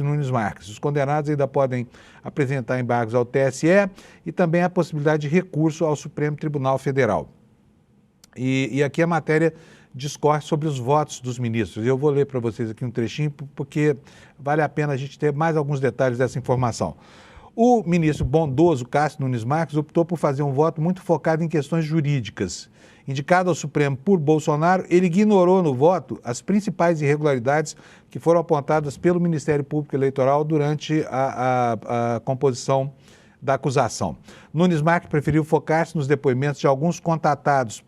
Nunes Marques. Os condenados ainda podem apresentar embargos ao TSE e também a possibilidade de recurso ao Supremo Tribunal Federal. E aqui a matéria discorre sobre os votos dos ministros. Eu vou ler para vocês aqui um trechinho, porque vale a pena a gente ter mais alguns detalhes dessa informação. O ministro bondoso, Cássio Nunes Marques, optou por fazer um voto muito focado em questões jurídicas. Indicado ao Supremo por Bolsonaro, ele ignorou no voto as principais irregularidades que foram apontadas pelo Ministério Público Eleitoral durante a composição da acusação. Nunes Marques preferiu focar-se nos depoimentos de alguns contratados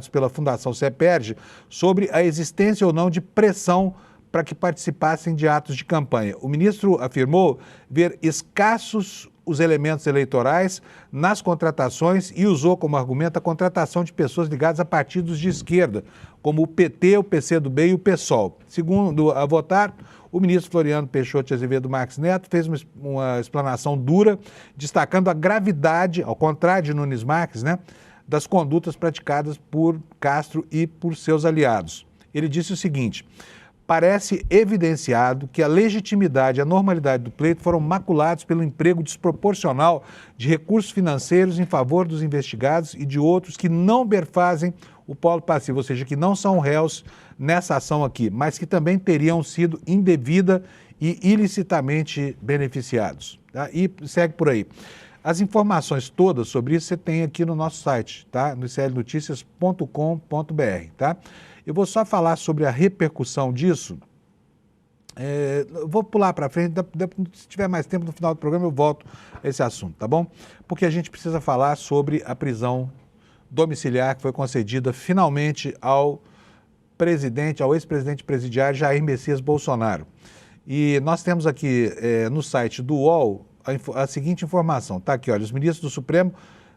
pela Fundação CEPERJ sobre a existência ou não de pressão para que participassem de atos de campanha. O ministro afirmou ver escassos os elementos eleitorais nas contratações e usou como argumento a contratação de pessoas ligadas a partidos de esquerda, como o PT, o PCdoB e o PSOL. Segundo a votar, o ministro Floriano Peixoto de Azevedo Marques Neto fez uma explanação dura, destacando a gravidade, ao contrário de Nunes Marques, das condutas praticadas por Castro e por seus aliados. Ele disse o seguinte: parece evidenciado que a legitimidade e a normalidade do pleito foram maculados pelo emprego desproporcional de recursos financeiros em favor dos investigados e de outros que não perfazem o polo passivo, ou seja, que não são réus nessa ação aqui, mas que também teriam sido indevida e ilicitamente beneficiados. Tá? E segue por aí. As informações todas sobre isso você tem aqui no nosso site, tá? No iclnoticias.com.br, tá? Eu vou só falar sobre a repercussão disso. Eu vou pular para frente, se tiver mais tempo no final do programa eu volto a esse assunto, tá bom? Porque a gente precisa falar sobre a prisão domiciliar que foi concedida finalmente ao ex-presidente presidiário Jair Messias Bolsonaro. E nós temos aqui no site do UOL a seguinte informação, tá aqui, olha, os ministros do Supremo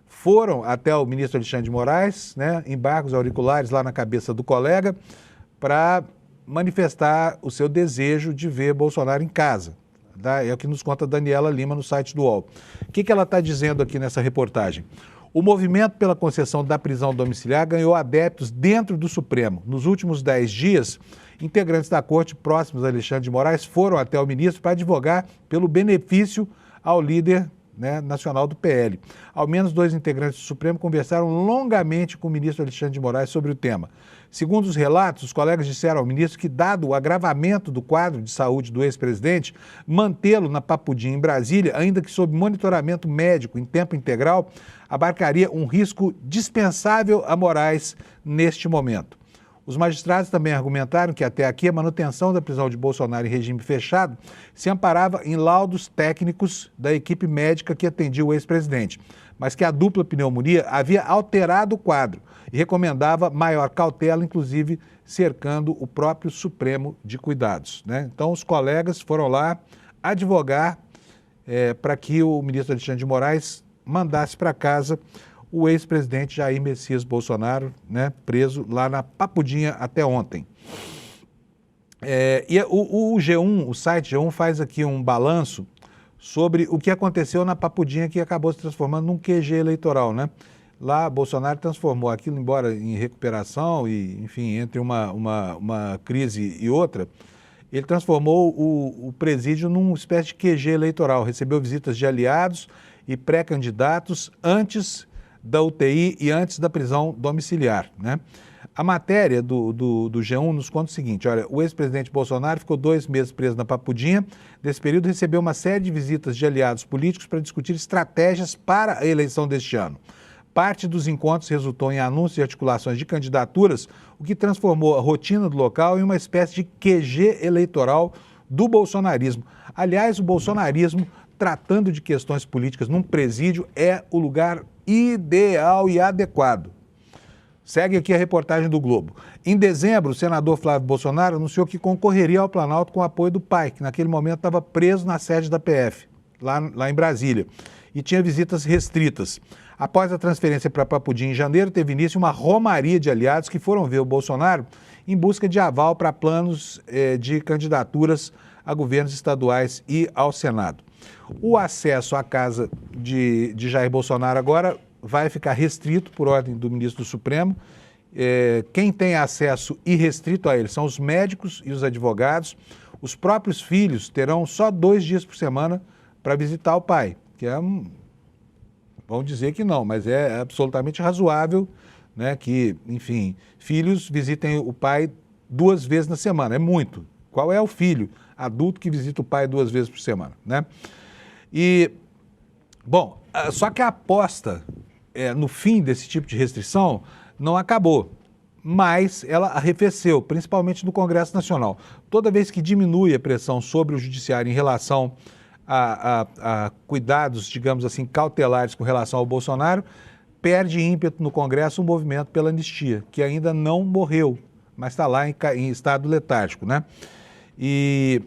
foram até o ministro Alexandre de Moraes, embargos auriculares lá na cabeça do colega, para manifestar o seu desejo de ver Bolsonaro em casa. Tá? É o que nos conta Daniela Lima no site do UOL. O que ela está dizendo aqui nessa reportagem? O movimento pela concessão da prisão domiciliar ganhou adeptos dentro do Supremo. Nos últimos 10 dias, integrantes da corte próximos a Alexandre de Moraes foram até o ministro para advogar pelo benefício ao líder nacional do PL. Ao menos 2 integrantes do Supremo conversaram longamente com o ministro Alexandre de Moraes sobre o tema. Segundo os relatos, os colegas disseram ao ministro que, dado o agravamento do quadro de saúde do ex-presidente, mantê-lo na Papudim, em Brasília, ainda que sob monitoramento médico em tempo integral, abarcaria um risco dispensável a Moraes neste momento. Os magistrados também argumentaram que, até aqui, a manutenção da prisão de Bolsonaro em regime fechado se amparava em laudos técnicos da equipe médica que atendia o ex-presidente. mas que a dupla pneumonia havia alterado o quadro e recomendava maior cautela, inclusive cercando o próprio Supremo de cuidados, né? Então, os colegas foram lá advogar para que o ministro Alexandre de Moraes mandasse para casa o ex-presidente Jair Messias Bolsonaro, né, preso lá na Papudinha até ontem. O G1, o site G1 faz aqui um balanço sobre o que aconteceu na Papudinha, que acabou se transformando num QG eleitoral, né? Lá, Bolsonaro transformou aquilo, embora em recuperação e, enfim, entre uma crise e outra, ele transformou o presídio numa espécie de QG eleitoral, recebeu visitas de aliados e pré-candidatos antes da UTI e antes da prisão domiciliar, né? A matéria do G1 nos conta o seguinte: olha, o ex-presidente Bolsonaro ficou 2 meses preso na Papudinha. Nesse período, recebeu uma série de visitas de aliados políticos para discutir estratégias para a eleição deste ano. Parte dos encontros resultou em anúncios e articulações de candidaturas, o que transformou a rotina do local em uma espécie de QG eleitoral do bolsonarismo. Aliás, o bolsonarismo, tratando de questões políticas num presídio, é o lugar ideal e adequado. Segue aqui a reportagem do Globo. Em dezembro, o senador Flávio Bolsonaro anunciou que concorreria ao Planalto com o apoio do pai, que naquele momento estava preso na sede da PF, lá em Brasília, e tinha visitas restritas. Após a transferência para Papudinha em janeiro, teve início uma romaria de aliados que foram ver o Bolsonaro em busca de aval para planos de candidaturas a governos estaduais e ao Senado. O acesso à casa de Jair Bolsonaro agora vai ficar restrito por ordem do ministro do Supremo. Quem tem acesso irrestrito a ele são os médicos e os advogados. Os próprios filhos terão só 2 dias por semana para visitar o pai, que vamos dizer que não, mas é absolutamente razoável, né, que, enfim, filhos visitem o pai 2 vezes na semana, é muito. Qual é o filho adulto que visita o pai 2 vezes por semana, né? Bom, só que a aposta no fim desse tipo de restrição não acabou, mas ela arrefeceu, principalmente no Congresso Nacional. Toda vez que diminui a pressão sobre o judiciário em relação a cuidados, digamos assim, cautelares com relação ao Bolsonaro, perde ímpeto no Congresso o movimento pela anistia, que ainda não morreu, mas está lá em estado letárgico, né? E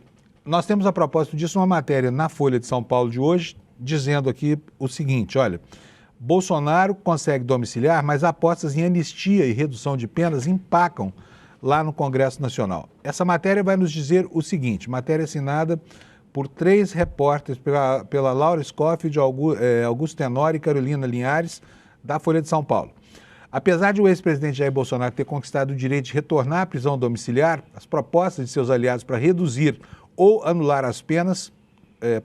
nós temos, a propósito disso, uma matéria na Folha de São Paulo de hoje, dizendo aqui o seguinte: olha, Bolsonaro consegue domiciliar, mas apostas em anistia e redução de penas empacam lá no Congresso Nacional. Essa matéria vai nos dizer o seguinte, matéria assinada por 3 repórteres, pela Laura Scofield, Augusto Tenório e Carolina Linhares, da Folha de São Paulo. Apesar de o ex-presidente Jair Bolsonaro ter conquistado o direito de retornar à prisão domiciliar, as propostas de seus aliados para reduzir ou anular as penas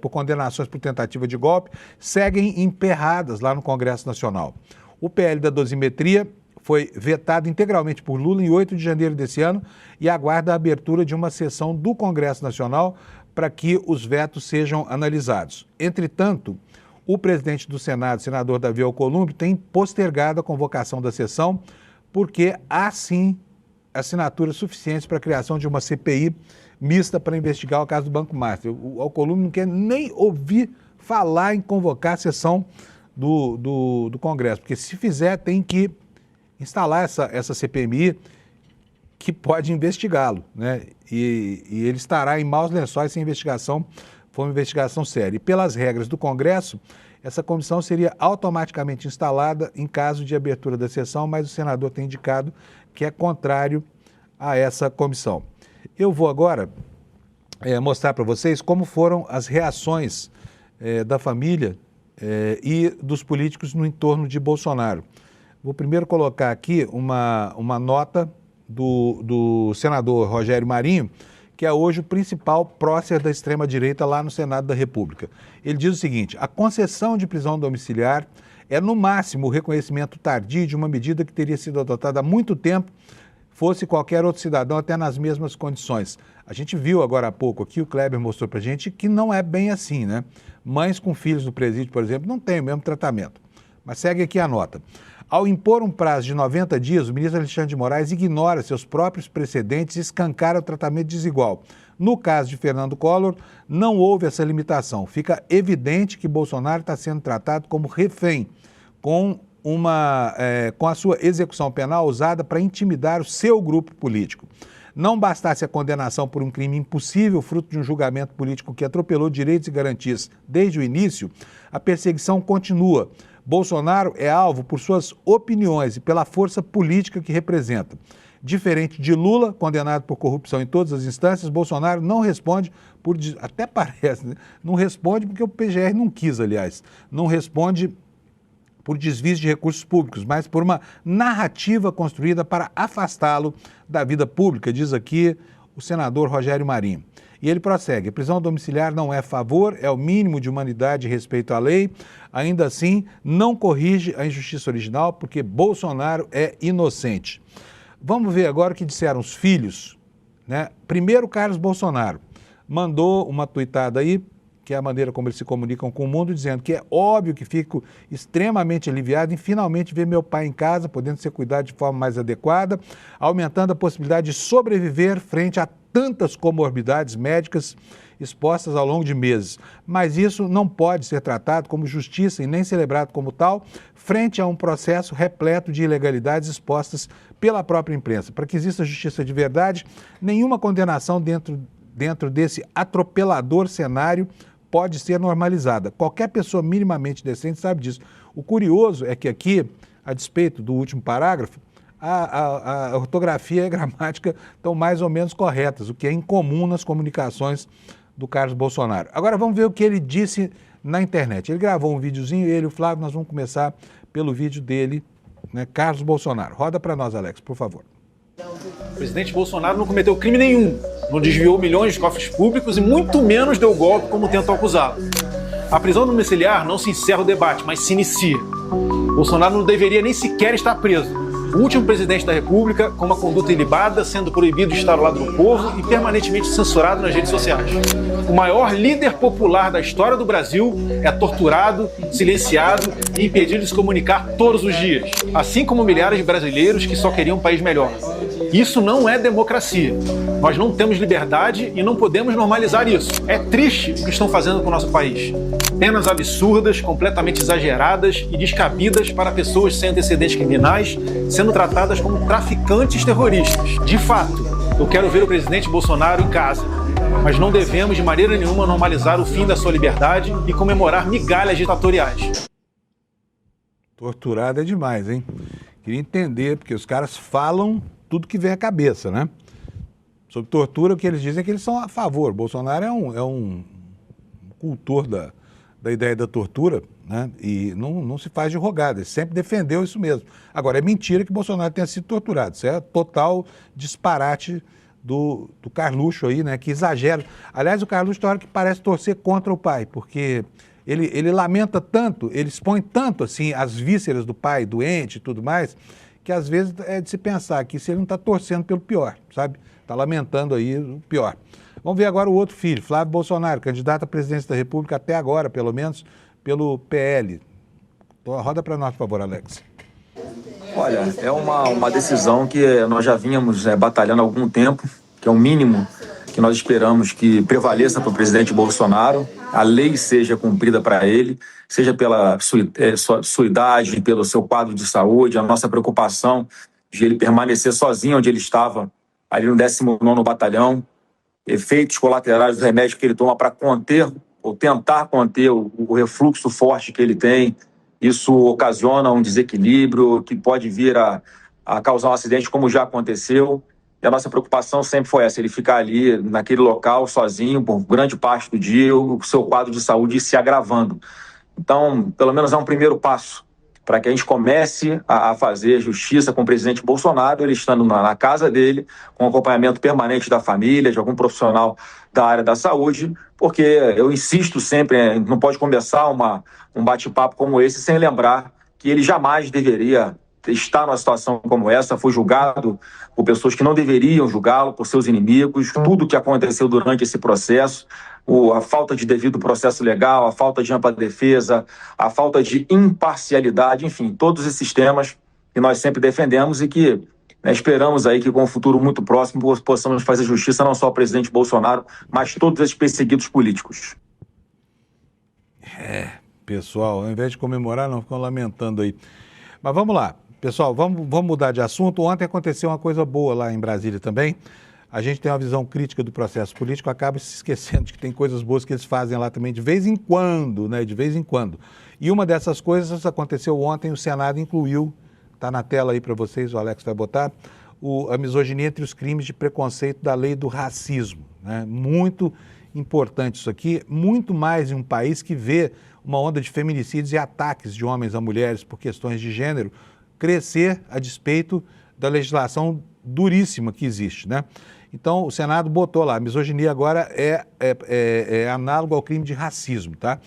por condenações por tentativa de golpe seguem emperradas lá no Congresso Nacional. O PL da dosimetria foi vetado integralmente por Lula em 8 de janeiro desse ano e aguarda a abertura de uma sessão do Congresso Nacional para que os vetos sejam analisados. Entretanto, o presidente do Senado, senador Davi Alcolumbre, tem postergado a convocação da sessão porque há sim assinaturas suficientes para a criação de uma CPI mista para investigar o caso do Banco Master. O Alcolumbre não quer nem ouvir falar em convocar a sessão do Congresso, porque se fizer tem que instalar essa CPMI que pode investigá-lo, né? E ele estará em maus lençóis se a investigação for uma investigação séria. E pelas regras do Congresso, essa comissão seria automaticamente instalada em caso de abertura da sessão, mas o senador tem indicado que é contrário a essa comissão. Eu vou agora mostrar para vocês como foram as reações da família e dos políticos no entorno de Bolsonaro. Vou primeiro colocar aqui uma nota do senador Rogério Marinho, que é hoje o principal prócer da extrema-direita lá no Senado da República. Ele diz o seguinte: a concessão de prisão domiciliar é, no máximo, o reconhecimento tardio de uma medida que teria sido adotada há muito tempo, fosse qualquer outro cidadão, até nas mesmas condições. A gente viu agora há pouco aqui, o Kleber mostrou para a gente que não é bem assim, né? Mães com filhos no presídio, por exemplo, não têm o mesmo tratamento. Mas segue aqui a nota. Ao impor um prazo de 90 dias, o ministro Alexandre de Moraes ignora seus próprios precedentes e escancara o tratamento desigual. No caso de Fernando Collor, não houve essa limitação. Fica evidente que Bolsonaro está sendo tratado como refém. com a sua execução penal usada para intimidar o seu grupo político. Não bastasse a condenação por um crime impossível, fruto de um julgamento político que atropelou direitos e garantias desde o início, a perseguição continua. Bolsonaro é alvo por suas opiniões e pela força política que representa. Diferente de Lula, condenado por corrupção em todas as instâncias, Bolsonaro não responde por... Até parece, né? Não responde porque o PGR não quis, aliás. Não responde por desvios de recursos públicos, mas por uma narrativa construída para afastá-lo da vida pública, diz aqui o senador Rogério Marinho. E ele prossegue: a prisão domiciliar não é favor, é o mínimo de humanidade e respeito à lei. Ainda assim, não corrige a injustiça original, porque Bolsonaro é inocente. Vamos ver agora o que disseram os filhos, né? Primeiro, Carlos Bolsonaro mandou uma tuitada aí, que é a maneira como eles se comunicam com o mundo, dizendo que é óbvio que fico extremamente aliviado em finalmente ver meu pai em casa, podendo ser cuidado de forma mais adequada, aumentando a possibilidade de sobreviver frente a tantas comorbidades médicas expostas ao longo de meses. Mas isso não pode ser tratado como justiça e nem celebrado como tal, frente a um processo repleto de ilegalidades expostas pela própria imprensa. Para que exista justiça de verdade, nenhuma condenação dentro desse atropelador cenário pode ser normalizada. Qualquer pessoa minimamente decente sabe disso. O curioso é que aqui, a despeito do último parágrafo, a ortografia e a gramática estão mais ou menos corretas, o que é incomum nas comunicações do Carlos Bolsonaro. Agora vamos ver o que ele disse na internet. Ele gravou um videozinho, ele e o Flávio, nós vamos começar pelo vídeo dele, né, Carlos Bolsonaro. Roda para nós, Alex, por favor. O presidente Bolsonaro não cometeu crime nenhum, não desviou milhões de cofres públicos e muito menos deu golpe como tentam acusá-lo. A prisão domiciliar não se encerra o debate, mas se inicia. Bolsonaro não deveria nem sequer estar preso. O último presidente da República com uma conduta ilibada, sendo proibido de estar ao lado do povo e permanentemente censurado nas redes sociais. O maior líder popular da história do Brasil é torturado, silenciado e impedido de se comunicar todos os dias, assim como milhares de brasileiros que só queriam um país melhor. Isso não é democracia. Nós não temos liberdade e não podemos normalizar isso. É triste o que estão fazendo com o nosso país. Penas absurdas, completamente exageradas e descabidas para pessoas sem antecedentes criminais, sendo tratadas como traficantes terroristas. De fato, eu quero ver o presidente Bolsonaro em casa, mas não devemos de maneira nenhuma normalizar o fim da sua liberdade e comemorar migalhas ditatoriais. Torturado é demais, hein? Queria entender, porque os caras falam tudo que vem à cabeça, né? Sobre tortura, o que eles dizem é que eles são a favor. Bolsonaro é um cultor da ideia da tortura, né? E não se faz de rogada, ele sempre defendeu isso mesmo. Agora, é mentira que Bolsonaro tenha sido torturado, isso é total disparate do Carluxo aí, né? Que exagera. Aliás, o Carluxo tem hora que parece torcer contra o pai, porque ele lamenta tanto, ele expõe tanto assim as vísceras do pai doente e tudo mais, que às vezes é de se pensar que se ele não está torcendo pelo pior, sabe? Está lamentando aí o pior. Vamos ver agora o outro filho, Flávio Bolsonaro, candidato à presidência da República até agora, pelo menos, pelo PL. Roda para nós, por favor, Alex. Olha, é uma decisão que nós já vínhamos batalhando há algum tempo, que é o mínimo que nós esperamos que prevaleça para o presidente Bolsonaro, a lei seja cumprida para ele, seja pela sua idade, pelo seu quadro de saúde, a nossa preocupação de ele permanecer sozinho onde ele estava, ali no 19º Batalhão, efeitos colaterais do remédio que ele toma para conter, ou tentar conter o refluxo forte que ele tem. Isso ocasiona um desequilíbrio que pode vir a causar um acidente, como já aconteceu. E a nossa preocupação sempre foi essa, ele ficar ali naquele local sozinho por grande parte do dia, o seu quadro de saúde se agravando. Então, pelo menos é um primeiro passo para que a gente comece a fazer justiça com o presidente Bolsonaro, ele estando na casa dele, com acompanhamento permanente da família, de algum profissional da área da saúde, porque eu insisto sempre, não pode começar um bate-papo como esse sem lembrar que ele jamais deveria estar numa situação como essa, foi julgado por pessoas que não deveriam julgá-lo, por seus inimigos, tudo o que aconteceu durante esse processo, a falta de devido processo legal, a falta de ampla defesa, a falta de imparcialidade, enfim, todos esses temas que nós sempre defendemos e que esperamos aí que com um futuro muito próximo possamos fazer justiça não só ao presidente Bolsonaro, mas todos esses perseguidos políticos. pessoal, ao invés de comemorar, não ficam lamentando aí. Mas vamos lá, pessoal, vamos mudar de assunto. Ontem aconteceu uma coisa boa lá em Brasília também. A gente tem uma visão crítica do processo político, acaba se esquecendo de que tem coisas boas que eles fazem lá também de vez em quando, né? De vez em quando. E uma dessas coisas aconteceu ontem, o Senado incluiu, está na tela aí para vocês, o Alex vai botar, a misoginia entre os crimes de preconceito da lei do racismo, né? Muito importante isso aqui, muito mais em um país que vê uma onda de feminicídios e ataques de homens a mulheres por questões de gênero crescer a despeito da legislação duríssima que existe, né? Então, o Senado botou lá, a misoginia agora é análogo ao crime de racismo, tá?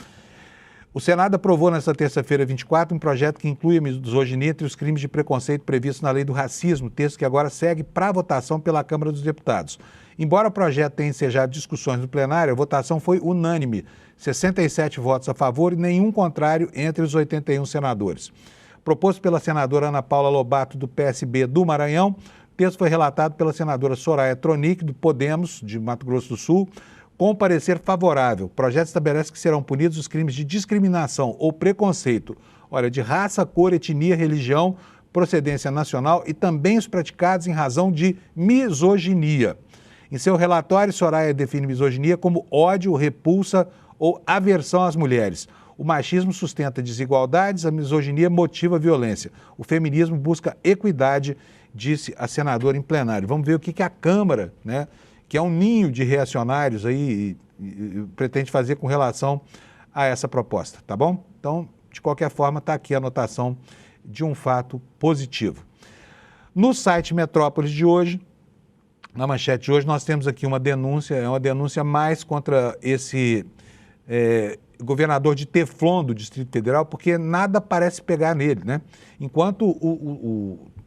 O Senado aprovou nesta terça-feira, 24, um projeto que inclui a misoginia entre os crimes de preconceito previstos na lei do racismo, texto que agora segue para votação pela Câmara dos Deputados. Embora o projeto tenha ensejado discussões no plenário, a votação foi unânime, 67 votos a favor e nenhum contrário entre os 81 senadores. Proposto pela senadora Ana Paula Lobato, do PSB do Maranhão, o texto foi relatado pela senadora Soraya Tronic, do Podemos, de Mato Grosso do Sul, com parecer favorável. O projeto estabelece que serão punidos os crimes de discriminação ou preconceito, de raça, cor, etnia, religião, procedência nacional e também os praticados em razão de misoginia. Em seu relatório, Soraya define misoginia como ódio, repulsa ou aversão às mulheres. O machismo sustenta desigualdades, a misoginia motiva a violência. O feminismo busca equidade, disse a senadora em plenário. Vamos ver o que a Câmara, né, que é um ninho de reacionários aí, pretende fazer com relação a essa proposta, tá bom? Então, de qualquer forma, está aqui a anotação de um fato positivo. No site Metrópolis de hoje, na manchete de hoje, nós temos aqui uma denúncia mais contra esse governador de Teflon do Distrito Federal, porque nada parece pegar nele, né? Enquanto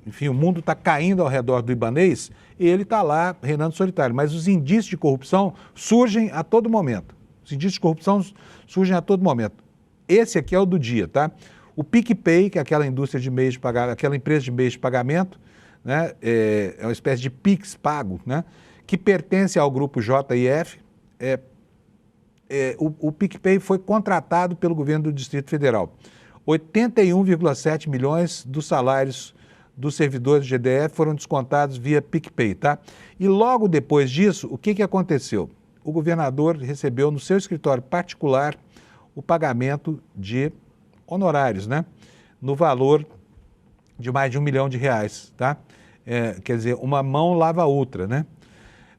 enfim, o mundo está caindo ao redor do Ibanez, ele está lá reinando solitário. Mas os indícios de corrupção surgem a todo momento. Os indícios de corrupção surgem a todo momento. Esse aqui é o do dia, tá? O PicPay, que é aquela indústria de meios de pagamento, aquela empresa de meios de pagamento, né? É uma espécie de Pix pago, né? Que pertence ao grupo JIF. O PicPay foi contratado pelo governo do Distrito Federal. 81,7 milhões dos salários dos servidores do GDF foram descontados via PicPay, tá? E logo depois disso, o que aconteceu? O governador recebeu no seu escritório particular o pagamento de honorários, né? No valor de mais de R$1 milhão, tá? Quer dizer, uma mão lava a outra, né?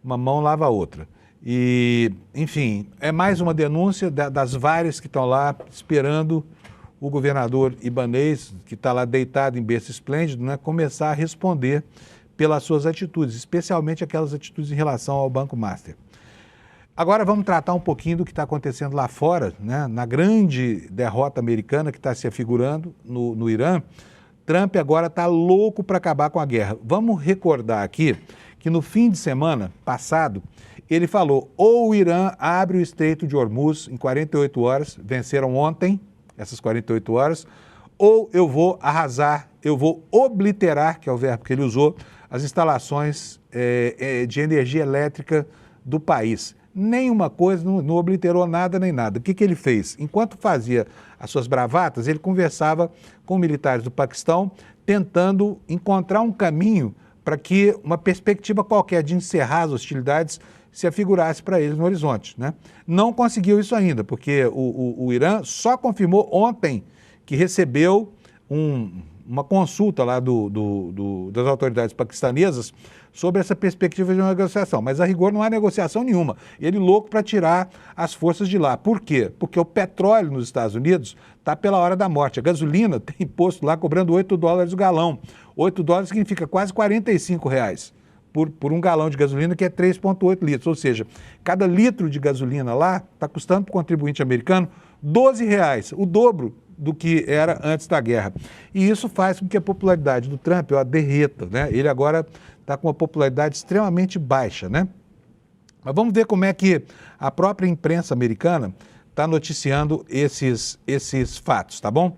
Uma mão lava a outra. E, enfim, é mais uma denúncia das várias que estão lá esperando o governador Ibanez, que está lá deitado em berço esplêndido, né, começar a responder pelas suas atitudes, especialmente aquelas atitudes em relação ao Banco Master. Agora vamos tratar um pouquinho do que está acontecendo lá fora, né, na grande derrota americana que está se afigurando no Irã. Trump agora está louco para acabar com a guerra. Vamos recordar aqui que no fim de semana passado, ele falou, ou o Irã abre o Estreito de Hormuz em 48 horas, venceram ontem, essas 48 horas, ou eu vou arrasar, eu vou obliterar, que é o verbo que ele usou, as instalações de energia elétrica do país. Nenhuma coisa, não obliterou nada nem nada. O que ele fez? Enquanto fazia as suas bravatas, ele conversava com militares do Paquistão, tentando encontrar um caminho para que uma perspectiva qualquer de encerrar as hostilidades se afigurasse para eles no horizonte, né? Não conseguiu isso ainda, porque o Irã só confirmou ontem que recebeu uma consulta lá das autoridades paquistanesas sobre essa perspectiva de uma negociação. Mas a rigor não há negociação nenhuma. Ele louco para tirar as forças de lá. Por quê? Porque o petróleo nos Estados Unidos está pela hora da morte. A gasolina tem imposto lá cobrando $8 o galão. $8 significa quase R$45 por um galão de gasolina, que é 3,8 litros. Ou seja, cada litro de gasolina lá está custando para o contribuinte americano R$12, o dobro do que era antes da guerra. E isso faz com que a popularidade do Trump derreta, né? Ele agora está com uma popularidade extremamente baixa, né? Mas vamos ver como é que a própria imprensa americana está noticiando esses fatos, tá bom?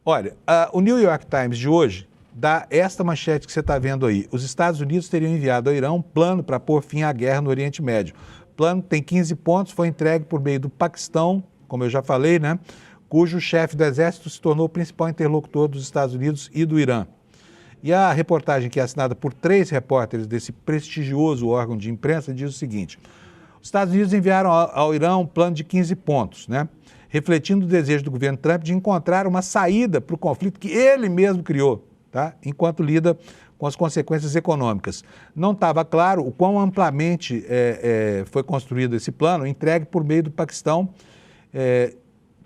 Olha, o New York Times de hoje dá esta manchete que você está vendo aí. Os Estados Unidos teriam enviado ao Irã um plano para pôr fim à guerra no Oriente Médio. O plano tem 15 pontos, foi entregue por meio do Paquistão, como eu já falei, né? cujo chefe do Exército se tornou o principal interlocutor dos Estados Unidos e do Irã. E a reportagem, que é assinada por 3 repórteres desse prestigioso órgão de imprensa, diz o seguinte: os Estados Unidos enviaram ao Irã um plano de 15 pontos, né, refletindo o desejo do governo Trump de encontrar uma saída para o conflito que ele mesmo criou, tá, enquanto lida com as consequências econômicas. Não estava claro o quão amplamente foi construído esse plano, entregue por meio do Paquistão,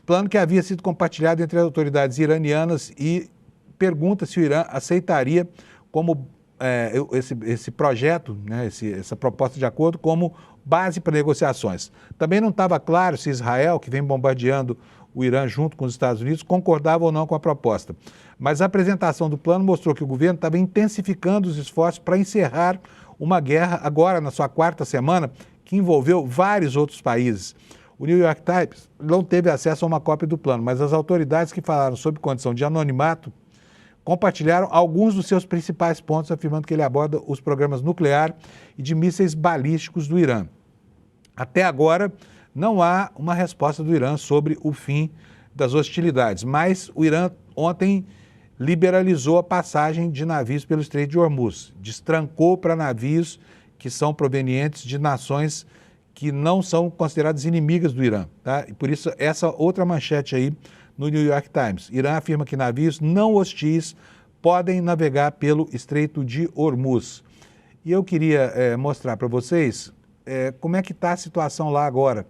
plano que havia sido compartilhado entre as autoridades iranianas, e pergunta se o Irã aceitaria como esse projeto, né, essa proposta de acordo, como base para negociações. Também não estava claro se Israel, que vem bombardeando o Irã junto com os Estados Unidos, concordava ou não com a proposta. Mas a apresentação do plano mostrou que o governo estava intensificando os esforços para encerrar uma guerra, agora na sua 4ª semana, que envolveu vários outros países. O New York Times não teve acesso a uma cópia do plano, mas as autoridades que falaram sob condição de anonimato compartilharam alguns dos seus principais pontos, afirmando que ele aborda os programas nuclear e de mísseis balísticos do Irã. Até agora, não há uma resposta do Irã sobre o fim das hostilidades, mas o Irã ontem liberalizou a passagem de navios pelo Estreito de Hormuz, destrancou para navios que são provenientes de nações que não são consideradas inimigas do Irã, tá? E por isso essa outra manchete aí no New York Times. Irã afirma que navios não hostis podem navegar pelo Estreito de Hormuz. E eu queria mostrar para vocês como é que está a situação lá agora,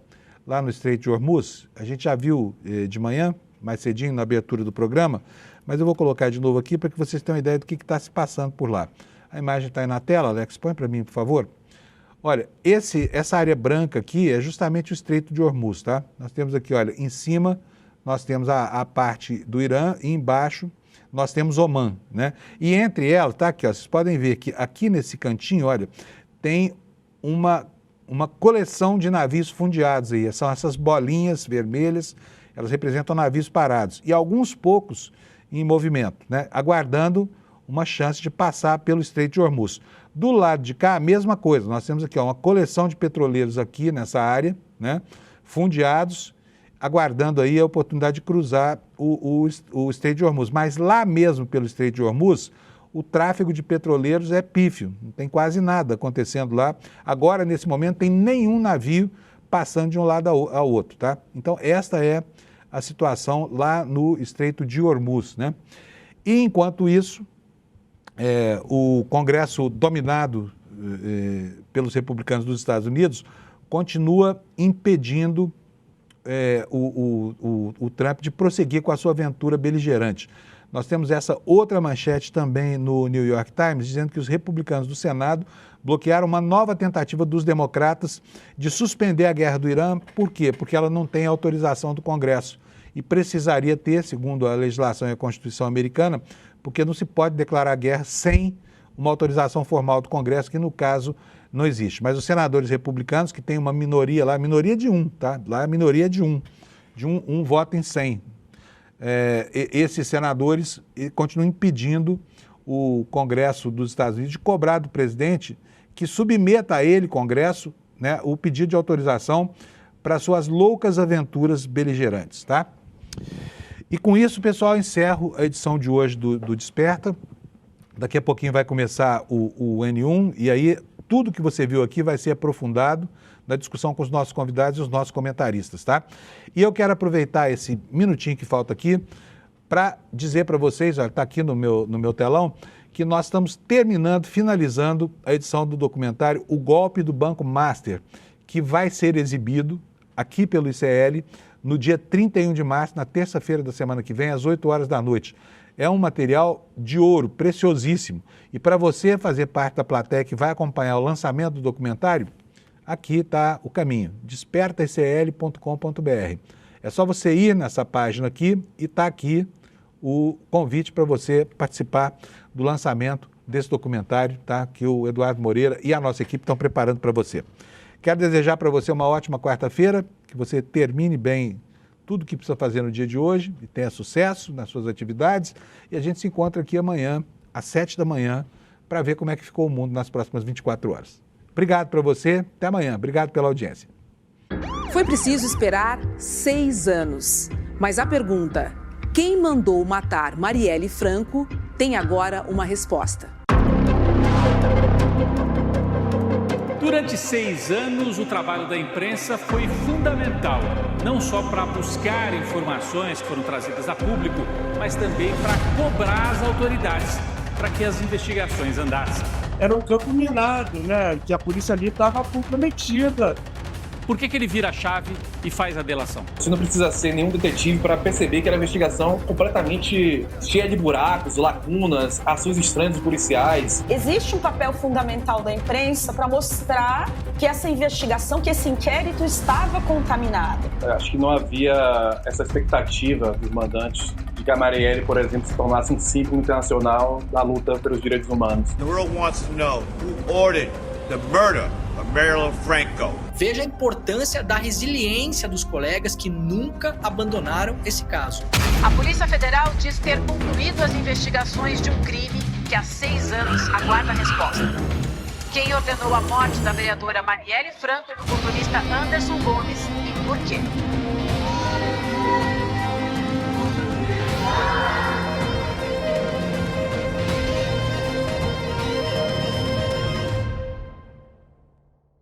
lá no Estreito de Hormuz. A gente já viu de manhã, mais cedinho, na abertura do programa, mas eu vou colocar de novo aqui para que vocês tenham uma ideia do que está se passando por lá. A imagem está aí na tela, Alex, põe para mim, por favor. Olha, essa área branca aqui é justamente o Estreito de Hormuz, tá? Nós temos aqui, olha, em cima nós temos a parte do Irã e embaixo nós temos Omã, né? E entre elas, tá aqui, ó, vocês podem ver que aqui nesse cantinho, olha, tem uma coleção de navios fundeados aí. São essas bolinhas vermelhas, elas representam navios parados e alguns poucos em movimento, né? Aguardando uma chance de passar pelo Estreito de Hormuz. Do lado de cá, a mesma coisa. Nós temos aqui, ó, uma coleção de petroleiros aqui nessa área, né, fundeados, aguardando aí a oportunidade de cruzar o Estreito de Hormuz. Mas lá mesmo pelo Estreito de Hormuz, o tráfego de petroleiros é pífio, não tem quase nada acontecendo lá. Agora, nesse momento, tem nenhum navio passando de um lado ao outro, tá? Então, esta é a situação lá no Estreito de Hormuz, né? E, enquanto isso, o Congresso dominado pelos republicanos dos Estados Unidos continua impedindo o Trump de prosseguir com a sua aventura beligerante. Nós temos essa outra manchete também no New York Times, dizendo que os republicanos do Senado bloquearam uma nova tentativa dos democratas de suspender a guerra do Irã. Por quê? Porque ela não tem autorização do Congresso e precisaria ter, segundo a legislação e a Constituição americana, porque não se pode declarar guerra sem uma autorização formal do Congresso, que no caso não existe. Mas os senadores republicanos, que têm uma minoria lá, minoria de 1, tá? Lá é a minoria de 1, um voto em 100. Esses senadores continuam impedindo o Congresso dos Estados Unidos de cobrar do presidente que submeta a ele, Congresso, né, o pedido de autorização para suas loucas aventuras beligerantes, tá? E com isso, pessoal, encerro a edição de hoje do Desperta. Daqui a pouquinho vai começar o N1 e aí tudo que você viu aqui vai ser aprofundado na discussão com os nossos convidados e os nossos comentaristas, tá? E eu quero aproveitar esse minutinho que falta aqui para dizer para vocês, está aqui no meu telão, que nós estamos finalizando a edição do documentário O Golpe do Banco Master, que vai ser exibido aqui pelo ICL no dia 31 de março, na terça-feira da semana que vem, às 8 horas da noite. É um material de ouro, preciosíssimo. E para você fazer parte da plateia que vai acompanhar o lançamento do documentário, aqui está o caminho, despertaicl.com.br. É só você ir nessa página aqui e está aqui o convite para você participar do lançamento desse documentário, tá? Que o Eduardo Moreira e a nossa equipe estão preparando para você. Quero desejar para você uma ótima quarta-feira, que você termine bem tudo o que precisa fazer no dia de hoje e tenha sucesso nas suas atividades. E a gente se encontra aqui amanhã, às 7 da manhã, para ver como é que ficou o mundo nas próximas 24 horas. Obrigado para você, até amanhã. Obrigado pela audiência. Foi preciso esperar 6 anos. Mas a pergunta, quem mandou matar Marielle Franco, tem agora uma resposta. Durante 6 anos, o trabalho da imprensa foi fundamental, não só para buscar informações que foram trazidas a público, mas também para cobrar as autoridades, para que as investigações andassem. Era um campo minado, né? Que a polícia ali estava comprometida. Por que ele vira a chave e faz a delação? Você não precisa ser nenhum detetive para perceber que era uma investigação completamente cheia de buracos, lacunas, ações estranhas dos policiais. Existe um papel fundamental da imprensa para mostrar que essa investigação, que esse inquérito estava contaminado. Acho que não havia essa expectativa dos mandantes de que a Marielle, por exemplo, se tornasse um símbolo internacional da luta pelos direitos humanos. The world wants to know who ordered the murder of Marielle Franco. Veja a importância da resiliência dos colegas que nunca abandonaram esse caso. A Polícia Federal diz ter concluído as investigações de um crime que há 6 anos aguarda a resposta. Quem ordenou a morte da vereadora Marielle Franco e do motorista Anderson Gomes e por quê?